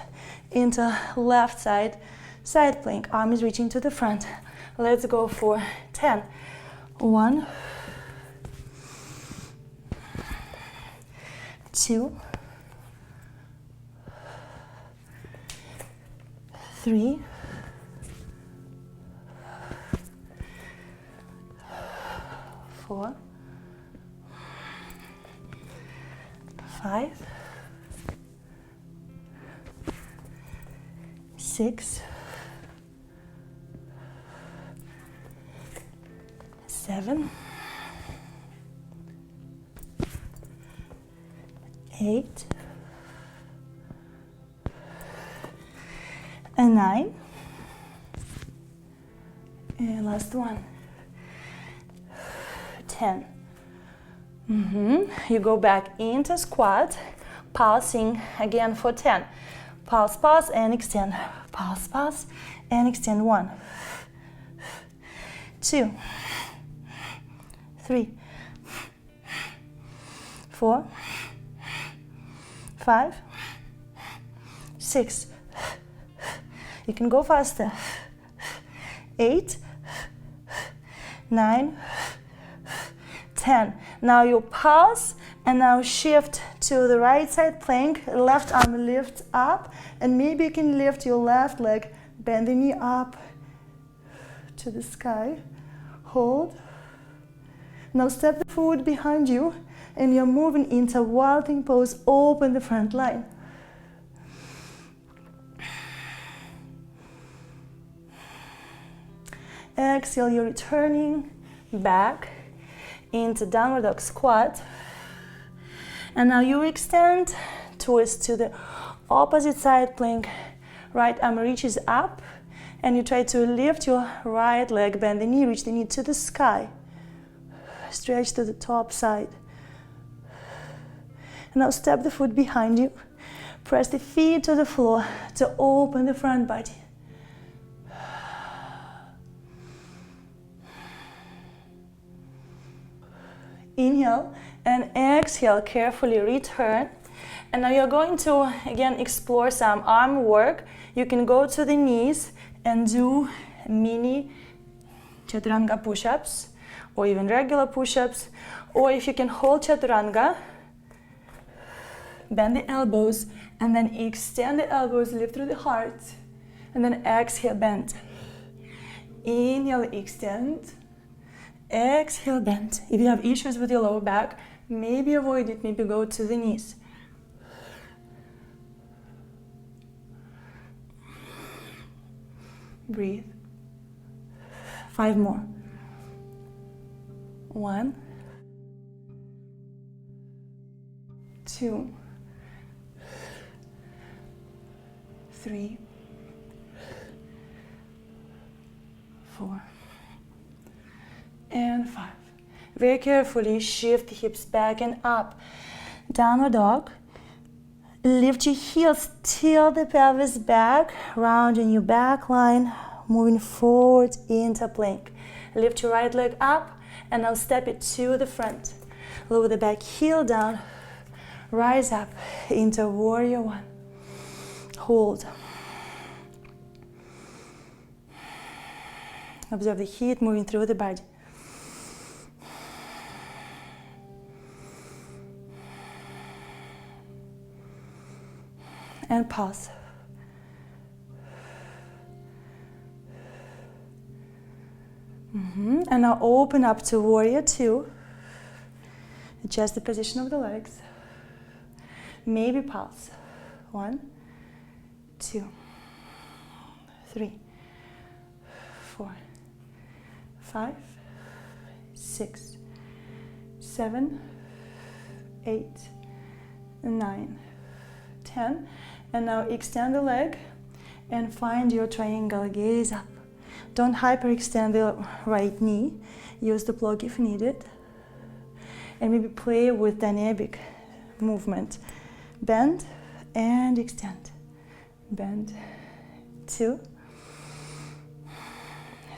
into left side, side plank. Arm is reaching to the front. Let's go for 10. 1, 2, 3, 4, 5, 6, 7, 8, and 9, and last one, 10. You go back into squat, pulsing again for 10. Pulse, pulse, and extend. Pulse, pulse, and extend. 1, 2, 3, 4, 5, 6. You can go faster. 8, 9, 10. Now you pulse and now shift to the right side plank. Left arm lifts up, and maybe you can lift your left leg, bend the knee up to the sky. Hold. Now step the foot behind you, and you're moving into vaulting pose. Open the front line. Exhale, you're returning back into downward dog squat. And now you extend, twist to the opposite side plank. Right arm reaches up, and you try to lift your right leg, bend the knee, reach the knee to the sky. Stretch to the top side. And now step the foot behind you. Press the feet to the floor to open the front body. Inhale and exhale, carefully return. And now you're going to again explore some arm work. You can go to the knees and do mini chaturanga push-ups, or even regular push-ups. Or if you can hold chaturanga, bend the elbows and then extend the elbows, lift through the heart, and then exhale, bend. Inhale, extend. Exhale, bend. If you have issues with your lower back, maybe avoid it, maybe go to the knees. Breathe. 5 more. 1, 2, 3, 4, and 5. Very carefully shift the hips back and up. Downward dog. Lift your heels, tilt the pelvis back, rounding your back line, moving forward into plank. Lift your right leg up and now step it to the front. Lower the back heel down, rise up into warrior 1. Hold. Observe the heat moving through the body. And pause. And now open up to warrior 2. Adjust the position of the legs. Maybe pulse. 1, 2, 3, 4, 5, 6, 7, 8, 9, 10. And now extend the leg and find your triangle, gaze up. Don't hyperextend the right knee. Use the block if needed. And maybe play with dynamic movement. Bend and extend. Bend. 2,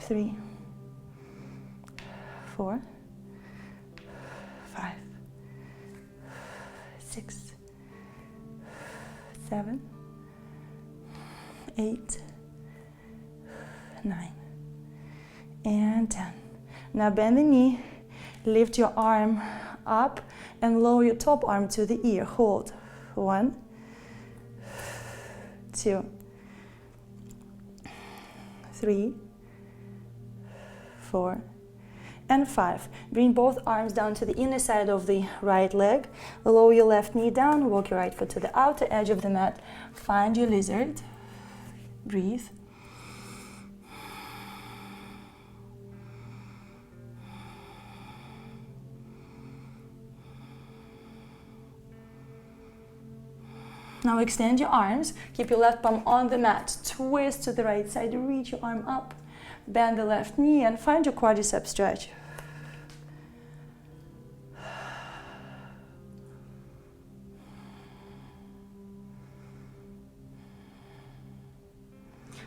3, 4, 5, 6, 7, 8, 9, and 10. Now bend the knee, lift your arm up and lower your top arm to the ear. Hold. 1, 2, 3, 4, and 5. Bring both arms down to the inner side of the right leg. Lower your left knee down, walk your right foot to the outer edge of the mat. Find your lizard. Breathe. Now extend your arms, keep your left palm on the mat, twist to the right side, reach your arm up, bend the left knee and find your quadricep stretch.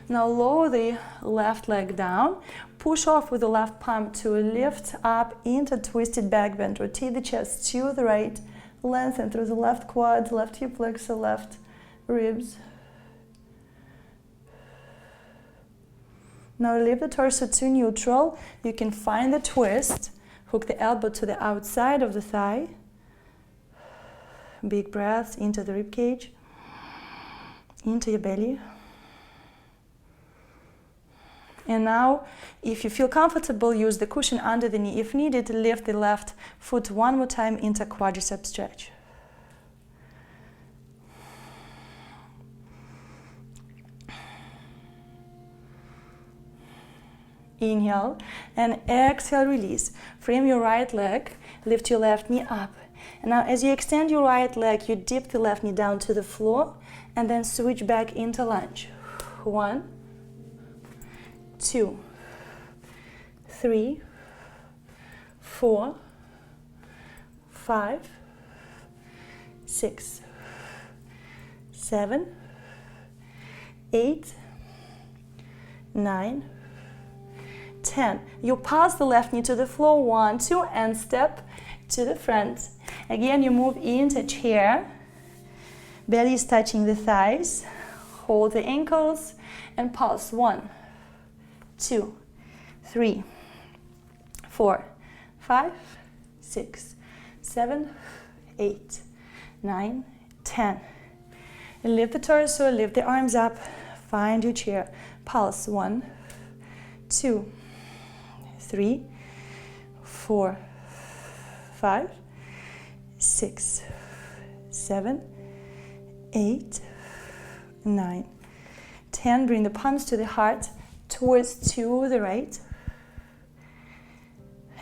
Now lower the left leg down, push off with the left palm to lift up into twisted back bend, rotate the chest to the right, lengthen through the left quad, left hip flexor, left ribs. Now lift the torso to neutral. You can find the twist. Hook the elbow to the outside of the thigh. Big breaths into the rib cage, into your belly. And now, if you feel comfortable, use the cushion under the knee. If needed, lift the left foot one more time into quadricep stretch. Inhale and exhale, release. Frame your right leg, lift your left knee up. And now as you extend your right leg, you dip the left knee down to the floor and then switch back into lunge. 1, 2, 3, 4, 5, 6, 7, 8, 9, 10. You pass the left knee to the floor, 1, 2, and step to the front. Again, you move into chair. Belly is touching the thighs. Hold the ankles and pulse. 1, 2, 3, 4, 5, 6, 7, 8, 9, 10. And lift the torso, lift the arms up, find your chair. Pulse. 1, 2, 3, 4, 5, 6, 7, 8, 9, 10. Bring the palms to the heart, twist to the right,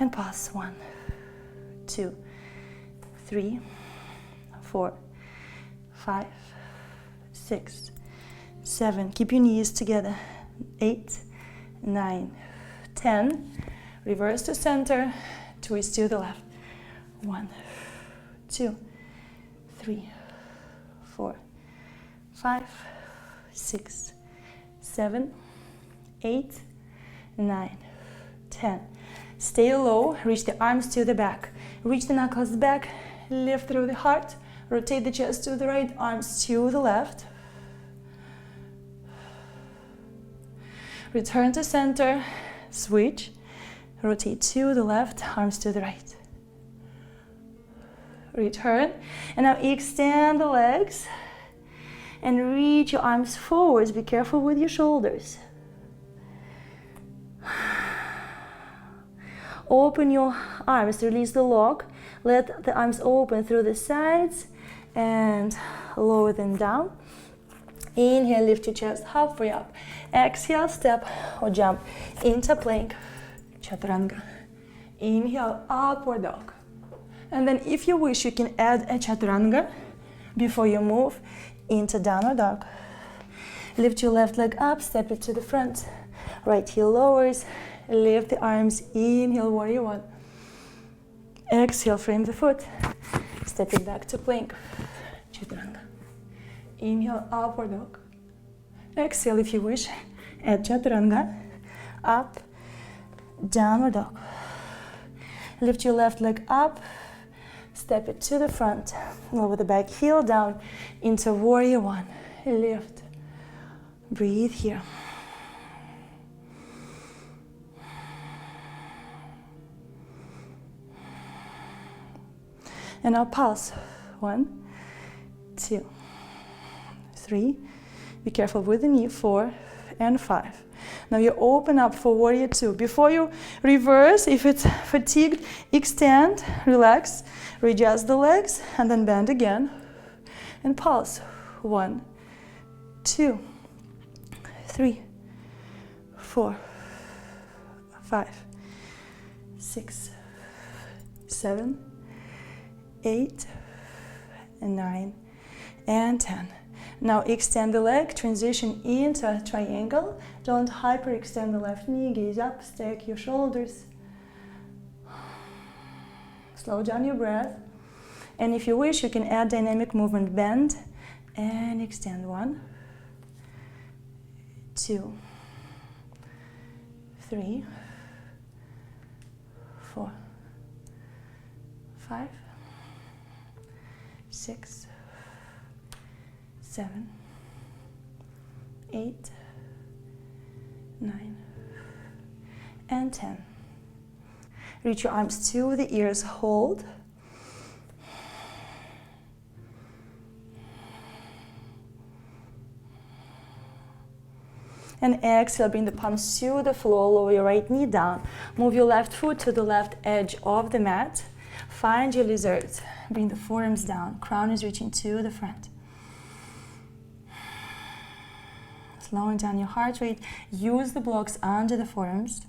and pause. 1, 2, 3, 4, 5, 6, 7. Keep your knees together. 8, 9, 10. Reverse to center, twist to the left. 1, 2, 3, 4, 5, 6, 7, 8, 9, 10. Stay low, reach the arms to the back. Reach the knuckles back, lift through the heart, rotate the chest to the right, arms to the left. Return to center, switch, rotate to the left, arms to the right. Return, and now extend the legs and reach your arms forwards. Be careful with your shoulders. Open your arms, release the lock. Let the arms open through the sides and lower them down. Inhale, lift your chest halfway up. Exhale, step or jump into plank, chaturanga. Inhale, upward dog. And then if you wish, you can add a chaturanga before you move into downward dog. Lift your left leg up, step it to the front. Right heel lowers, lift the arms, inhale, warrior 1. Exhale, frame the foot, step it back to plank, chaturanga. Inhale, upward dog. Exhale, if you wish, add chaturanga, up, downward dog. Lift your left leg up, step it to the front, lower the back heel down into warrior 1. Lift, breathe here. And now pulse. 1, 2, 3. Be careful with the knee. 4 and 5. Now you open up for warrior two. Before you reverse, if it's fatigued, extend, relax, readjust the legs, and then bend again. And pulse. 1, 2, 3, 4, 5, 6, 7, 8, and 9, and 10. Now extend the leg, transition into a triangle. Don't hyperextend the left knee, gaze up, stack your shoulders. Slow down your breath. And if you wish, you can add dynamic movement, bend and extend. 1, 2, 3, 4, 5, 6, 7, 8, 9, and 10. Reach your arms to the ears, hold. And exhale, bring the palms to the floor, lower your right knee down. Move your left foot to the left edge of the mat. Find your lizard. Bring the forearms down. Crown is reaching to the front. Slowing down your heart rate. Use the blocks under the forearms.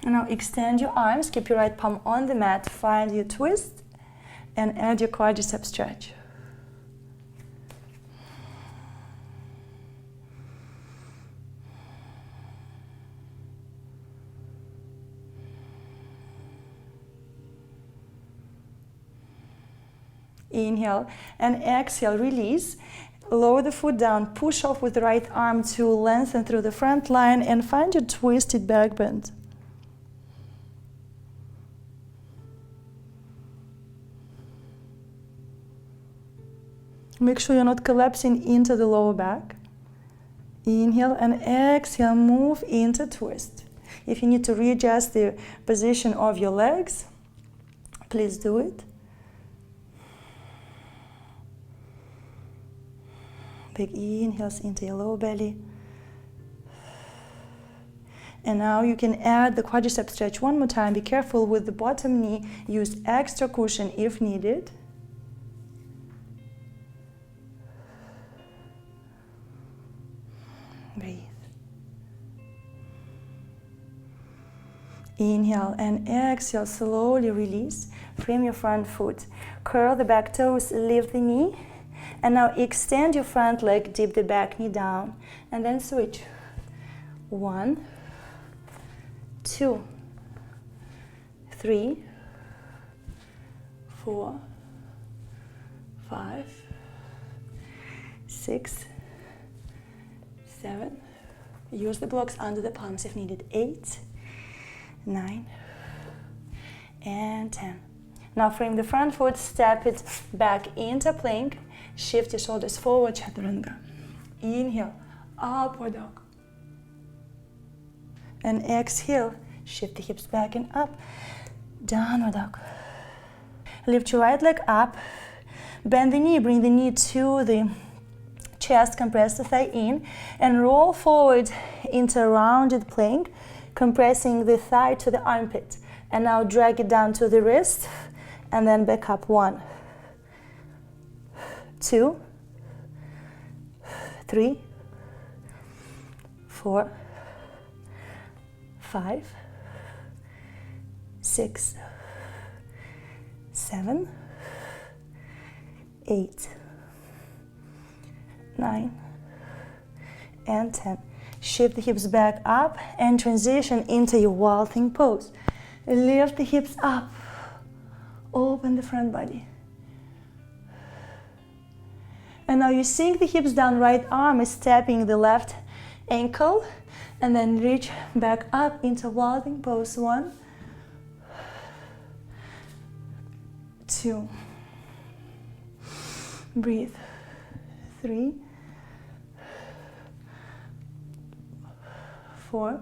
And now extend your arms, keep your right palm on the mat, find your twist, and add your quadricep stretch. Inhale and exhale, release. Lower the foot down, push off with the right arm to lengthen through the front line and find your twisted back bend. Make sure you're not collapsing into the lower back. Inhale and exhale, move into twist. If you need to readjust the position of your legs, please do it. Big inhales into your lower belly. And now you can add the quadricep stretch one more time. Be careful with the bottom knee. Use extra cushion if needed. Breathe. Inhale and exhale, slowly release. Frame your front foot. Curl the back toes, lift the knee. And now extend your front leg, dip the back knee down. And then switch. 1, 2, 3, 4, 5, 6, 7. Use the blocks under the palms if needed. 8, 9, and 10. Now frame the front foot, step it back into plank. Shift your shoulders forward, chaturanga. Inhale, upward dog. And exhale, shift the hips back and up, downward dog. Lift your right leg up, bend the knee, bring the knee to the chest, compress the thigh in, and roll forward into a rounded plank, compressing the thigh to the armpit. And now drag it down to the wrist, and then back up. 1, 2, 3, 4, 5, 6, 7, 8, 9, and 10. Shift the hips back up and transition into your wild thing pose. Lift the hips up. Open the front body. And now you sink the hips down, right arm is tapping the left ankle, and then reach back up into wild thing pose. 1, 2, breathe. 3, 4,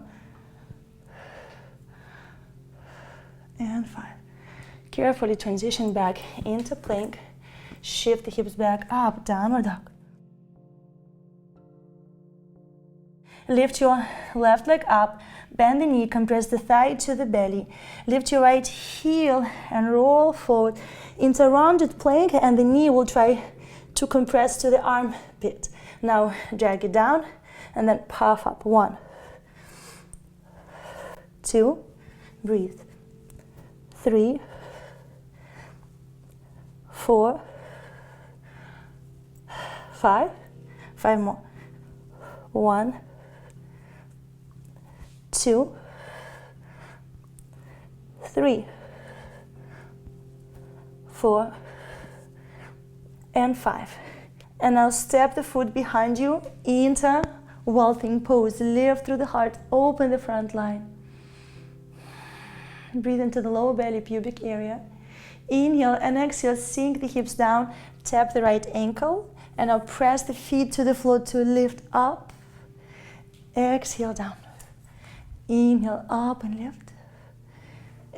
and 5. Carefully transition back into plank. Shift the hips back up, downward dog. Lift your left leg up, bend the knee, compress the thigh to the belly. Lift your right heel and roll forward into rounded plank, and the knee will try to compress to the armpit. Now drag it down and then puff up. 1, 2, breathe. 3, 4, 5, 5 more. 1, 2, 3, 4, and 5. And now step the foot behind you into vaulting pose. Lift through the heart, open the front line. Breathe into the lower belly, pubic area. Inhale and exhale, sink the hips down, tap the right ankle, and now press the feet to the floor to lift up. Exhale down. Inhale up and lift.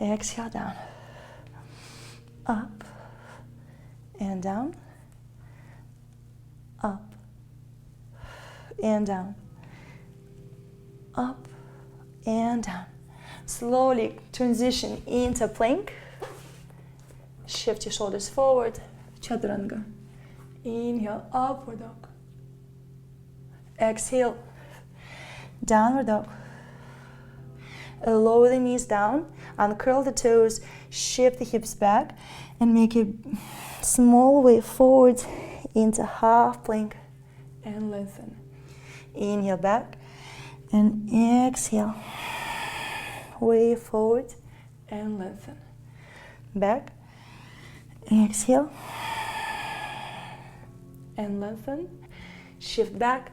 Exhale down. Up and down. Up and down. Up and down. Slowly transition into plank. Shift your shoulders forward. Chaturanga. Inhale, upward dog. Exhale, downward dog. Lower the knees down, uncurl the toes, shift the hips back, and make a small way forward into half plank and lengthen. Inhale back and exhale. Way forward and lengthen. Back, exhale and lengthen. Shift back,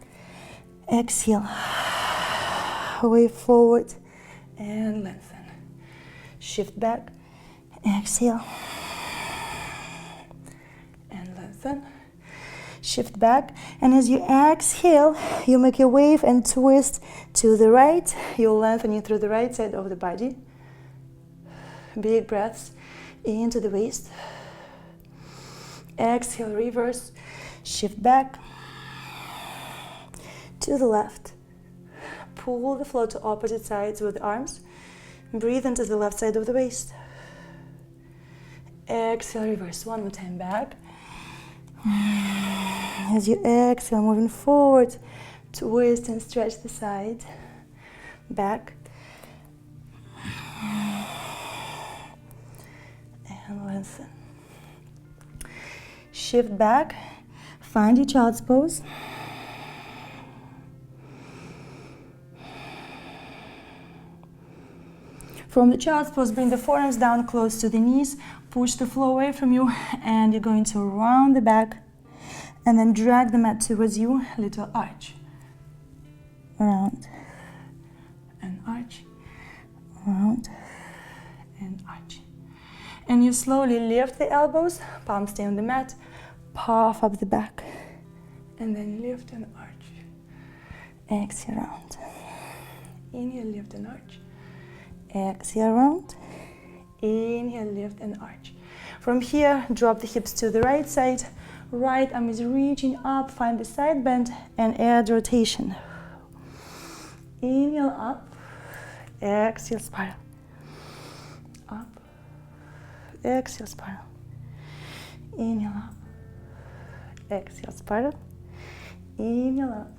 exhale. Way forward and lengthen. Shift back, exhale and lengthen. Shift back, and as you exhale, you make a wave and twist to the right. You'll lengthen it through the right side of the body. Big breaths into the waist. Exhale, reverse. Shift back to the left. Pull the floor to opposite sides with the arms. Breathe into the left side of the waist. Exhale, reverse. One more time, back. As you exhale, moving forward, twist and stretch the side. Back. And lengthen. Shift back. Find your child's pose. From the child's pose, bring the forearms down close to the knees. Push the floor away from you, and you're going to round the back and then drag the mat towards you. Little arch. Round and arch. Round and arch. And you slowly lift the elbows, palms stay on the mat, puff up the back, and then lift and arch. Exhale, round. Inhale, lift and arch. Exhale, round. Inhale, lift and arch. From here, drop the hips to the right side. Right arm is reaching up, find the side bend and add rotation. Inhale, up. Exhale, spiral. Up. Exhale, spiral. Inhale, up. Exhale, spiral. Inhale, up.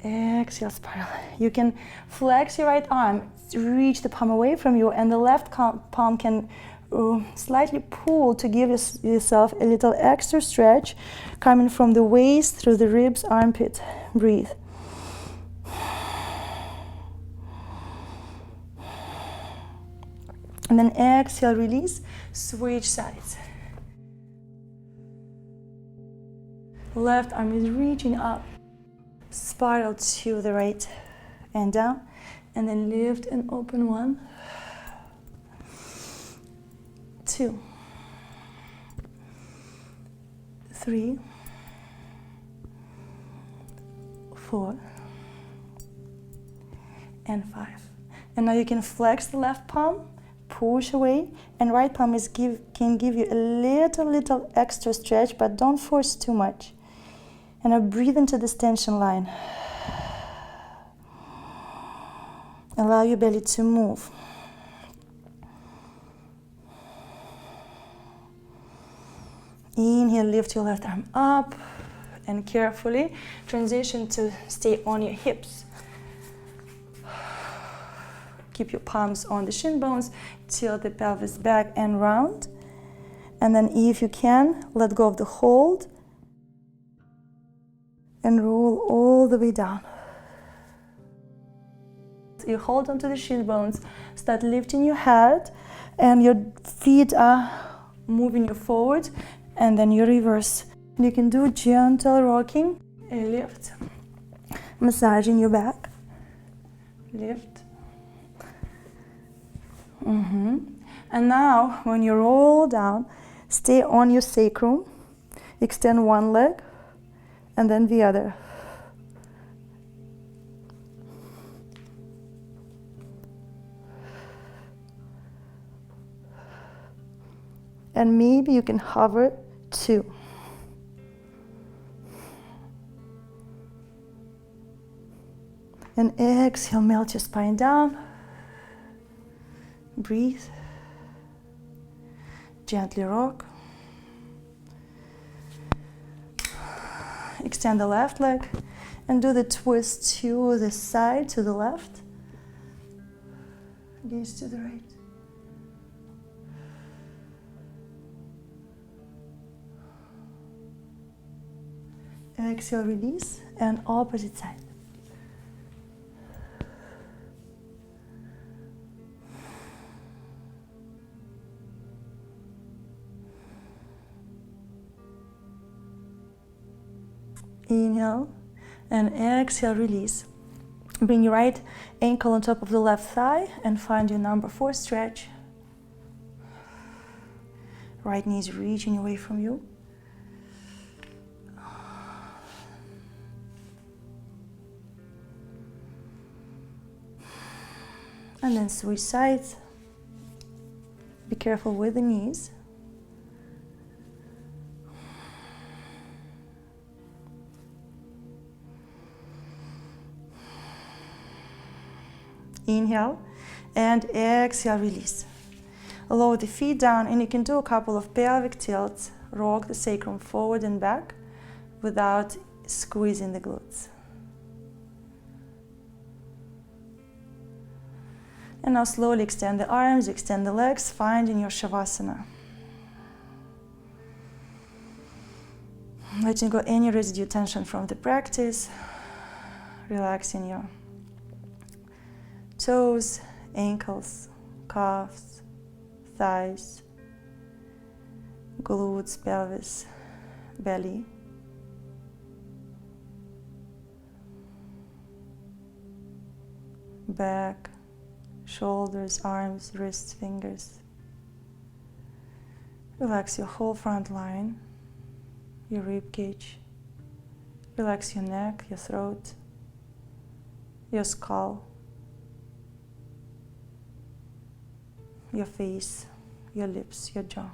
Exhale, spiral. You can flex your right arm, reach the palm away from you, and the left palm can slightly pull to give yourself a little extra stretch coming from the waist through the ribs, armpit. Breathe. And then exhale, release, switch sides. Left arm is reaching up, spiral to the right and down, and then lift and open. 1, 2, 3, 4, and 5. And now you can flex the left palm, push away, and right palm can give you a little extra stretch, but don't force too much. And now breathe into this tension line. Allow your belly to move. Inhale, lift your left arm up, and carefully transition to stay on your hips. Keep your palms on the shin bones, tilt the pelvis back and round. And then if you can, let go of the hold and roll all the way down. You hold onto the shin bones, start lifting your head, and your feet are moving you forward, and then you reverse. You can do gentle rocking, a lift, massaging your back, lift. And now, when you roll down, stay on your sacrum, extend one leg, and then the other. And maybe you can hover two. And exhale, melt your spine down. Breathe. Gently rock. Extend the left leg and do the twist to the side, to the left. Gaze to the right. Exhale, release, and opposite side. Inhale and exhale, release. Bring your right ankle on top of the left thigh and find your number 4 stretch. Right knee is reaching away from you. And then switch sides. Be careful with the knees. Inhale and exhale, release. Lower the feet down, and you can do a couple of pelvic tilts. Rock the sacrum forward and back without squeezing the glutes. And now slowly extend the arms, extend the legs, finding your Shavasana. Letting go any residue tension from the practice. Relaxing your toes, ankles, calves, thighs, glutes, pelvis, belly. Back, shoulders, arms, wrists, fingers. Relax your whole front line, your rib cage. Relax your neck, your throat, your skull, your face, your lips, your jaw.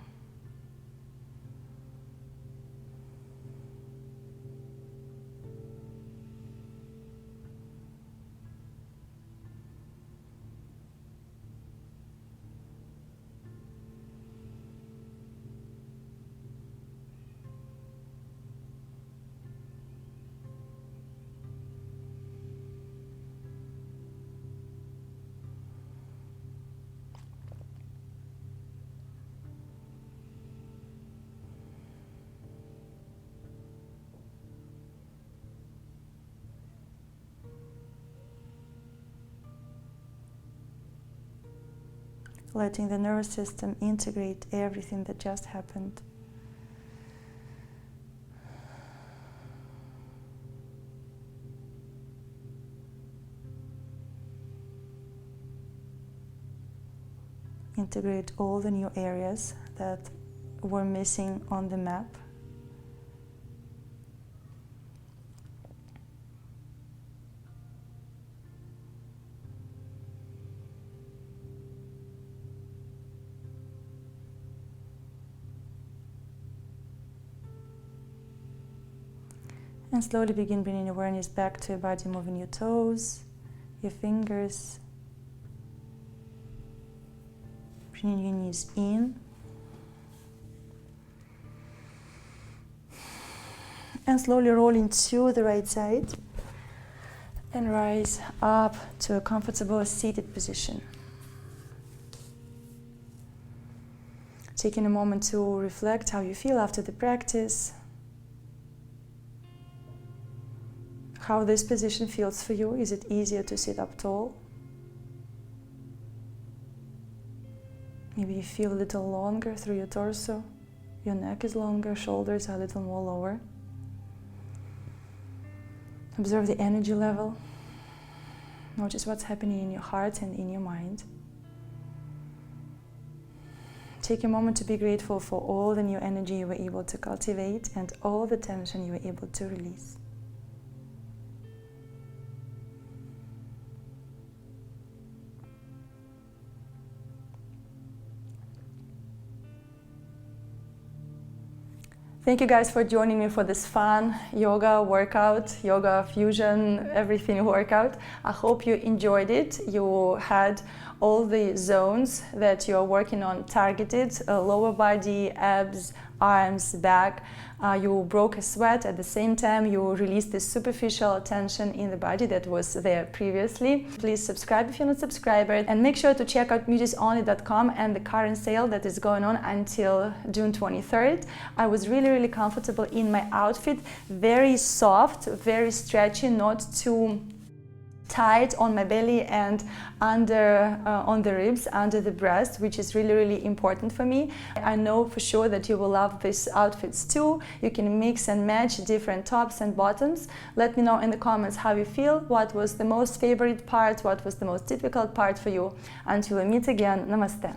Letting the nervous system integrate everything that just happened. Integrate all the new areas that were missing on the map. And slowly begin bringing awareness back to your body, moving your toes, your fingers, bringing your knees in. And slowly rolling to the right side and rise up to a comfortable seated position. Taking a moment to reflect how you feel after the practice, how this position feels for you. Is it easier to sit up tall? Maybe you feel a little longer through your torso, your neck is longer, shoulders are a little more lower. Observe the energy level. Notice what's happening in your heart and in your mind. Take a moment to be grateful for all the new energy you were able to cultivate and all the tension you were able to release. Thank you guys for joining me for this fun yoga workout, yoga fusion, everything workout. I hope you enjoyed it. You had all the zones that you're working on targeted, lower body, abs, arms, back. You broke a sweat. At the same time, you released this superficial tension in the body that was there previously. Please subscribe if you're not a subscriber, and make sure to check out Musesonly.com and the current sale that is going on until June 23rd. I was really comfortable in my outfit, very soft, very stretchy, not too tight on my belly and under on the ribs, under the breast, which is really important for me. I know for sure that you will love these outfits too. You can mix and match different tops and bottoms. Let me know in the comments how you feel, what was the most favorite part, what was the most difficult part for you. Until we meet again, namaste.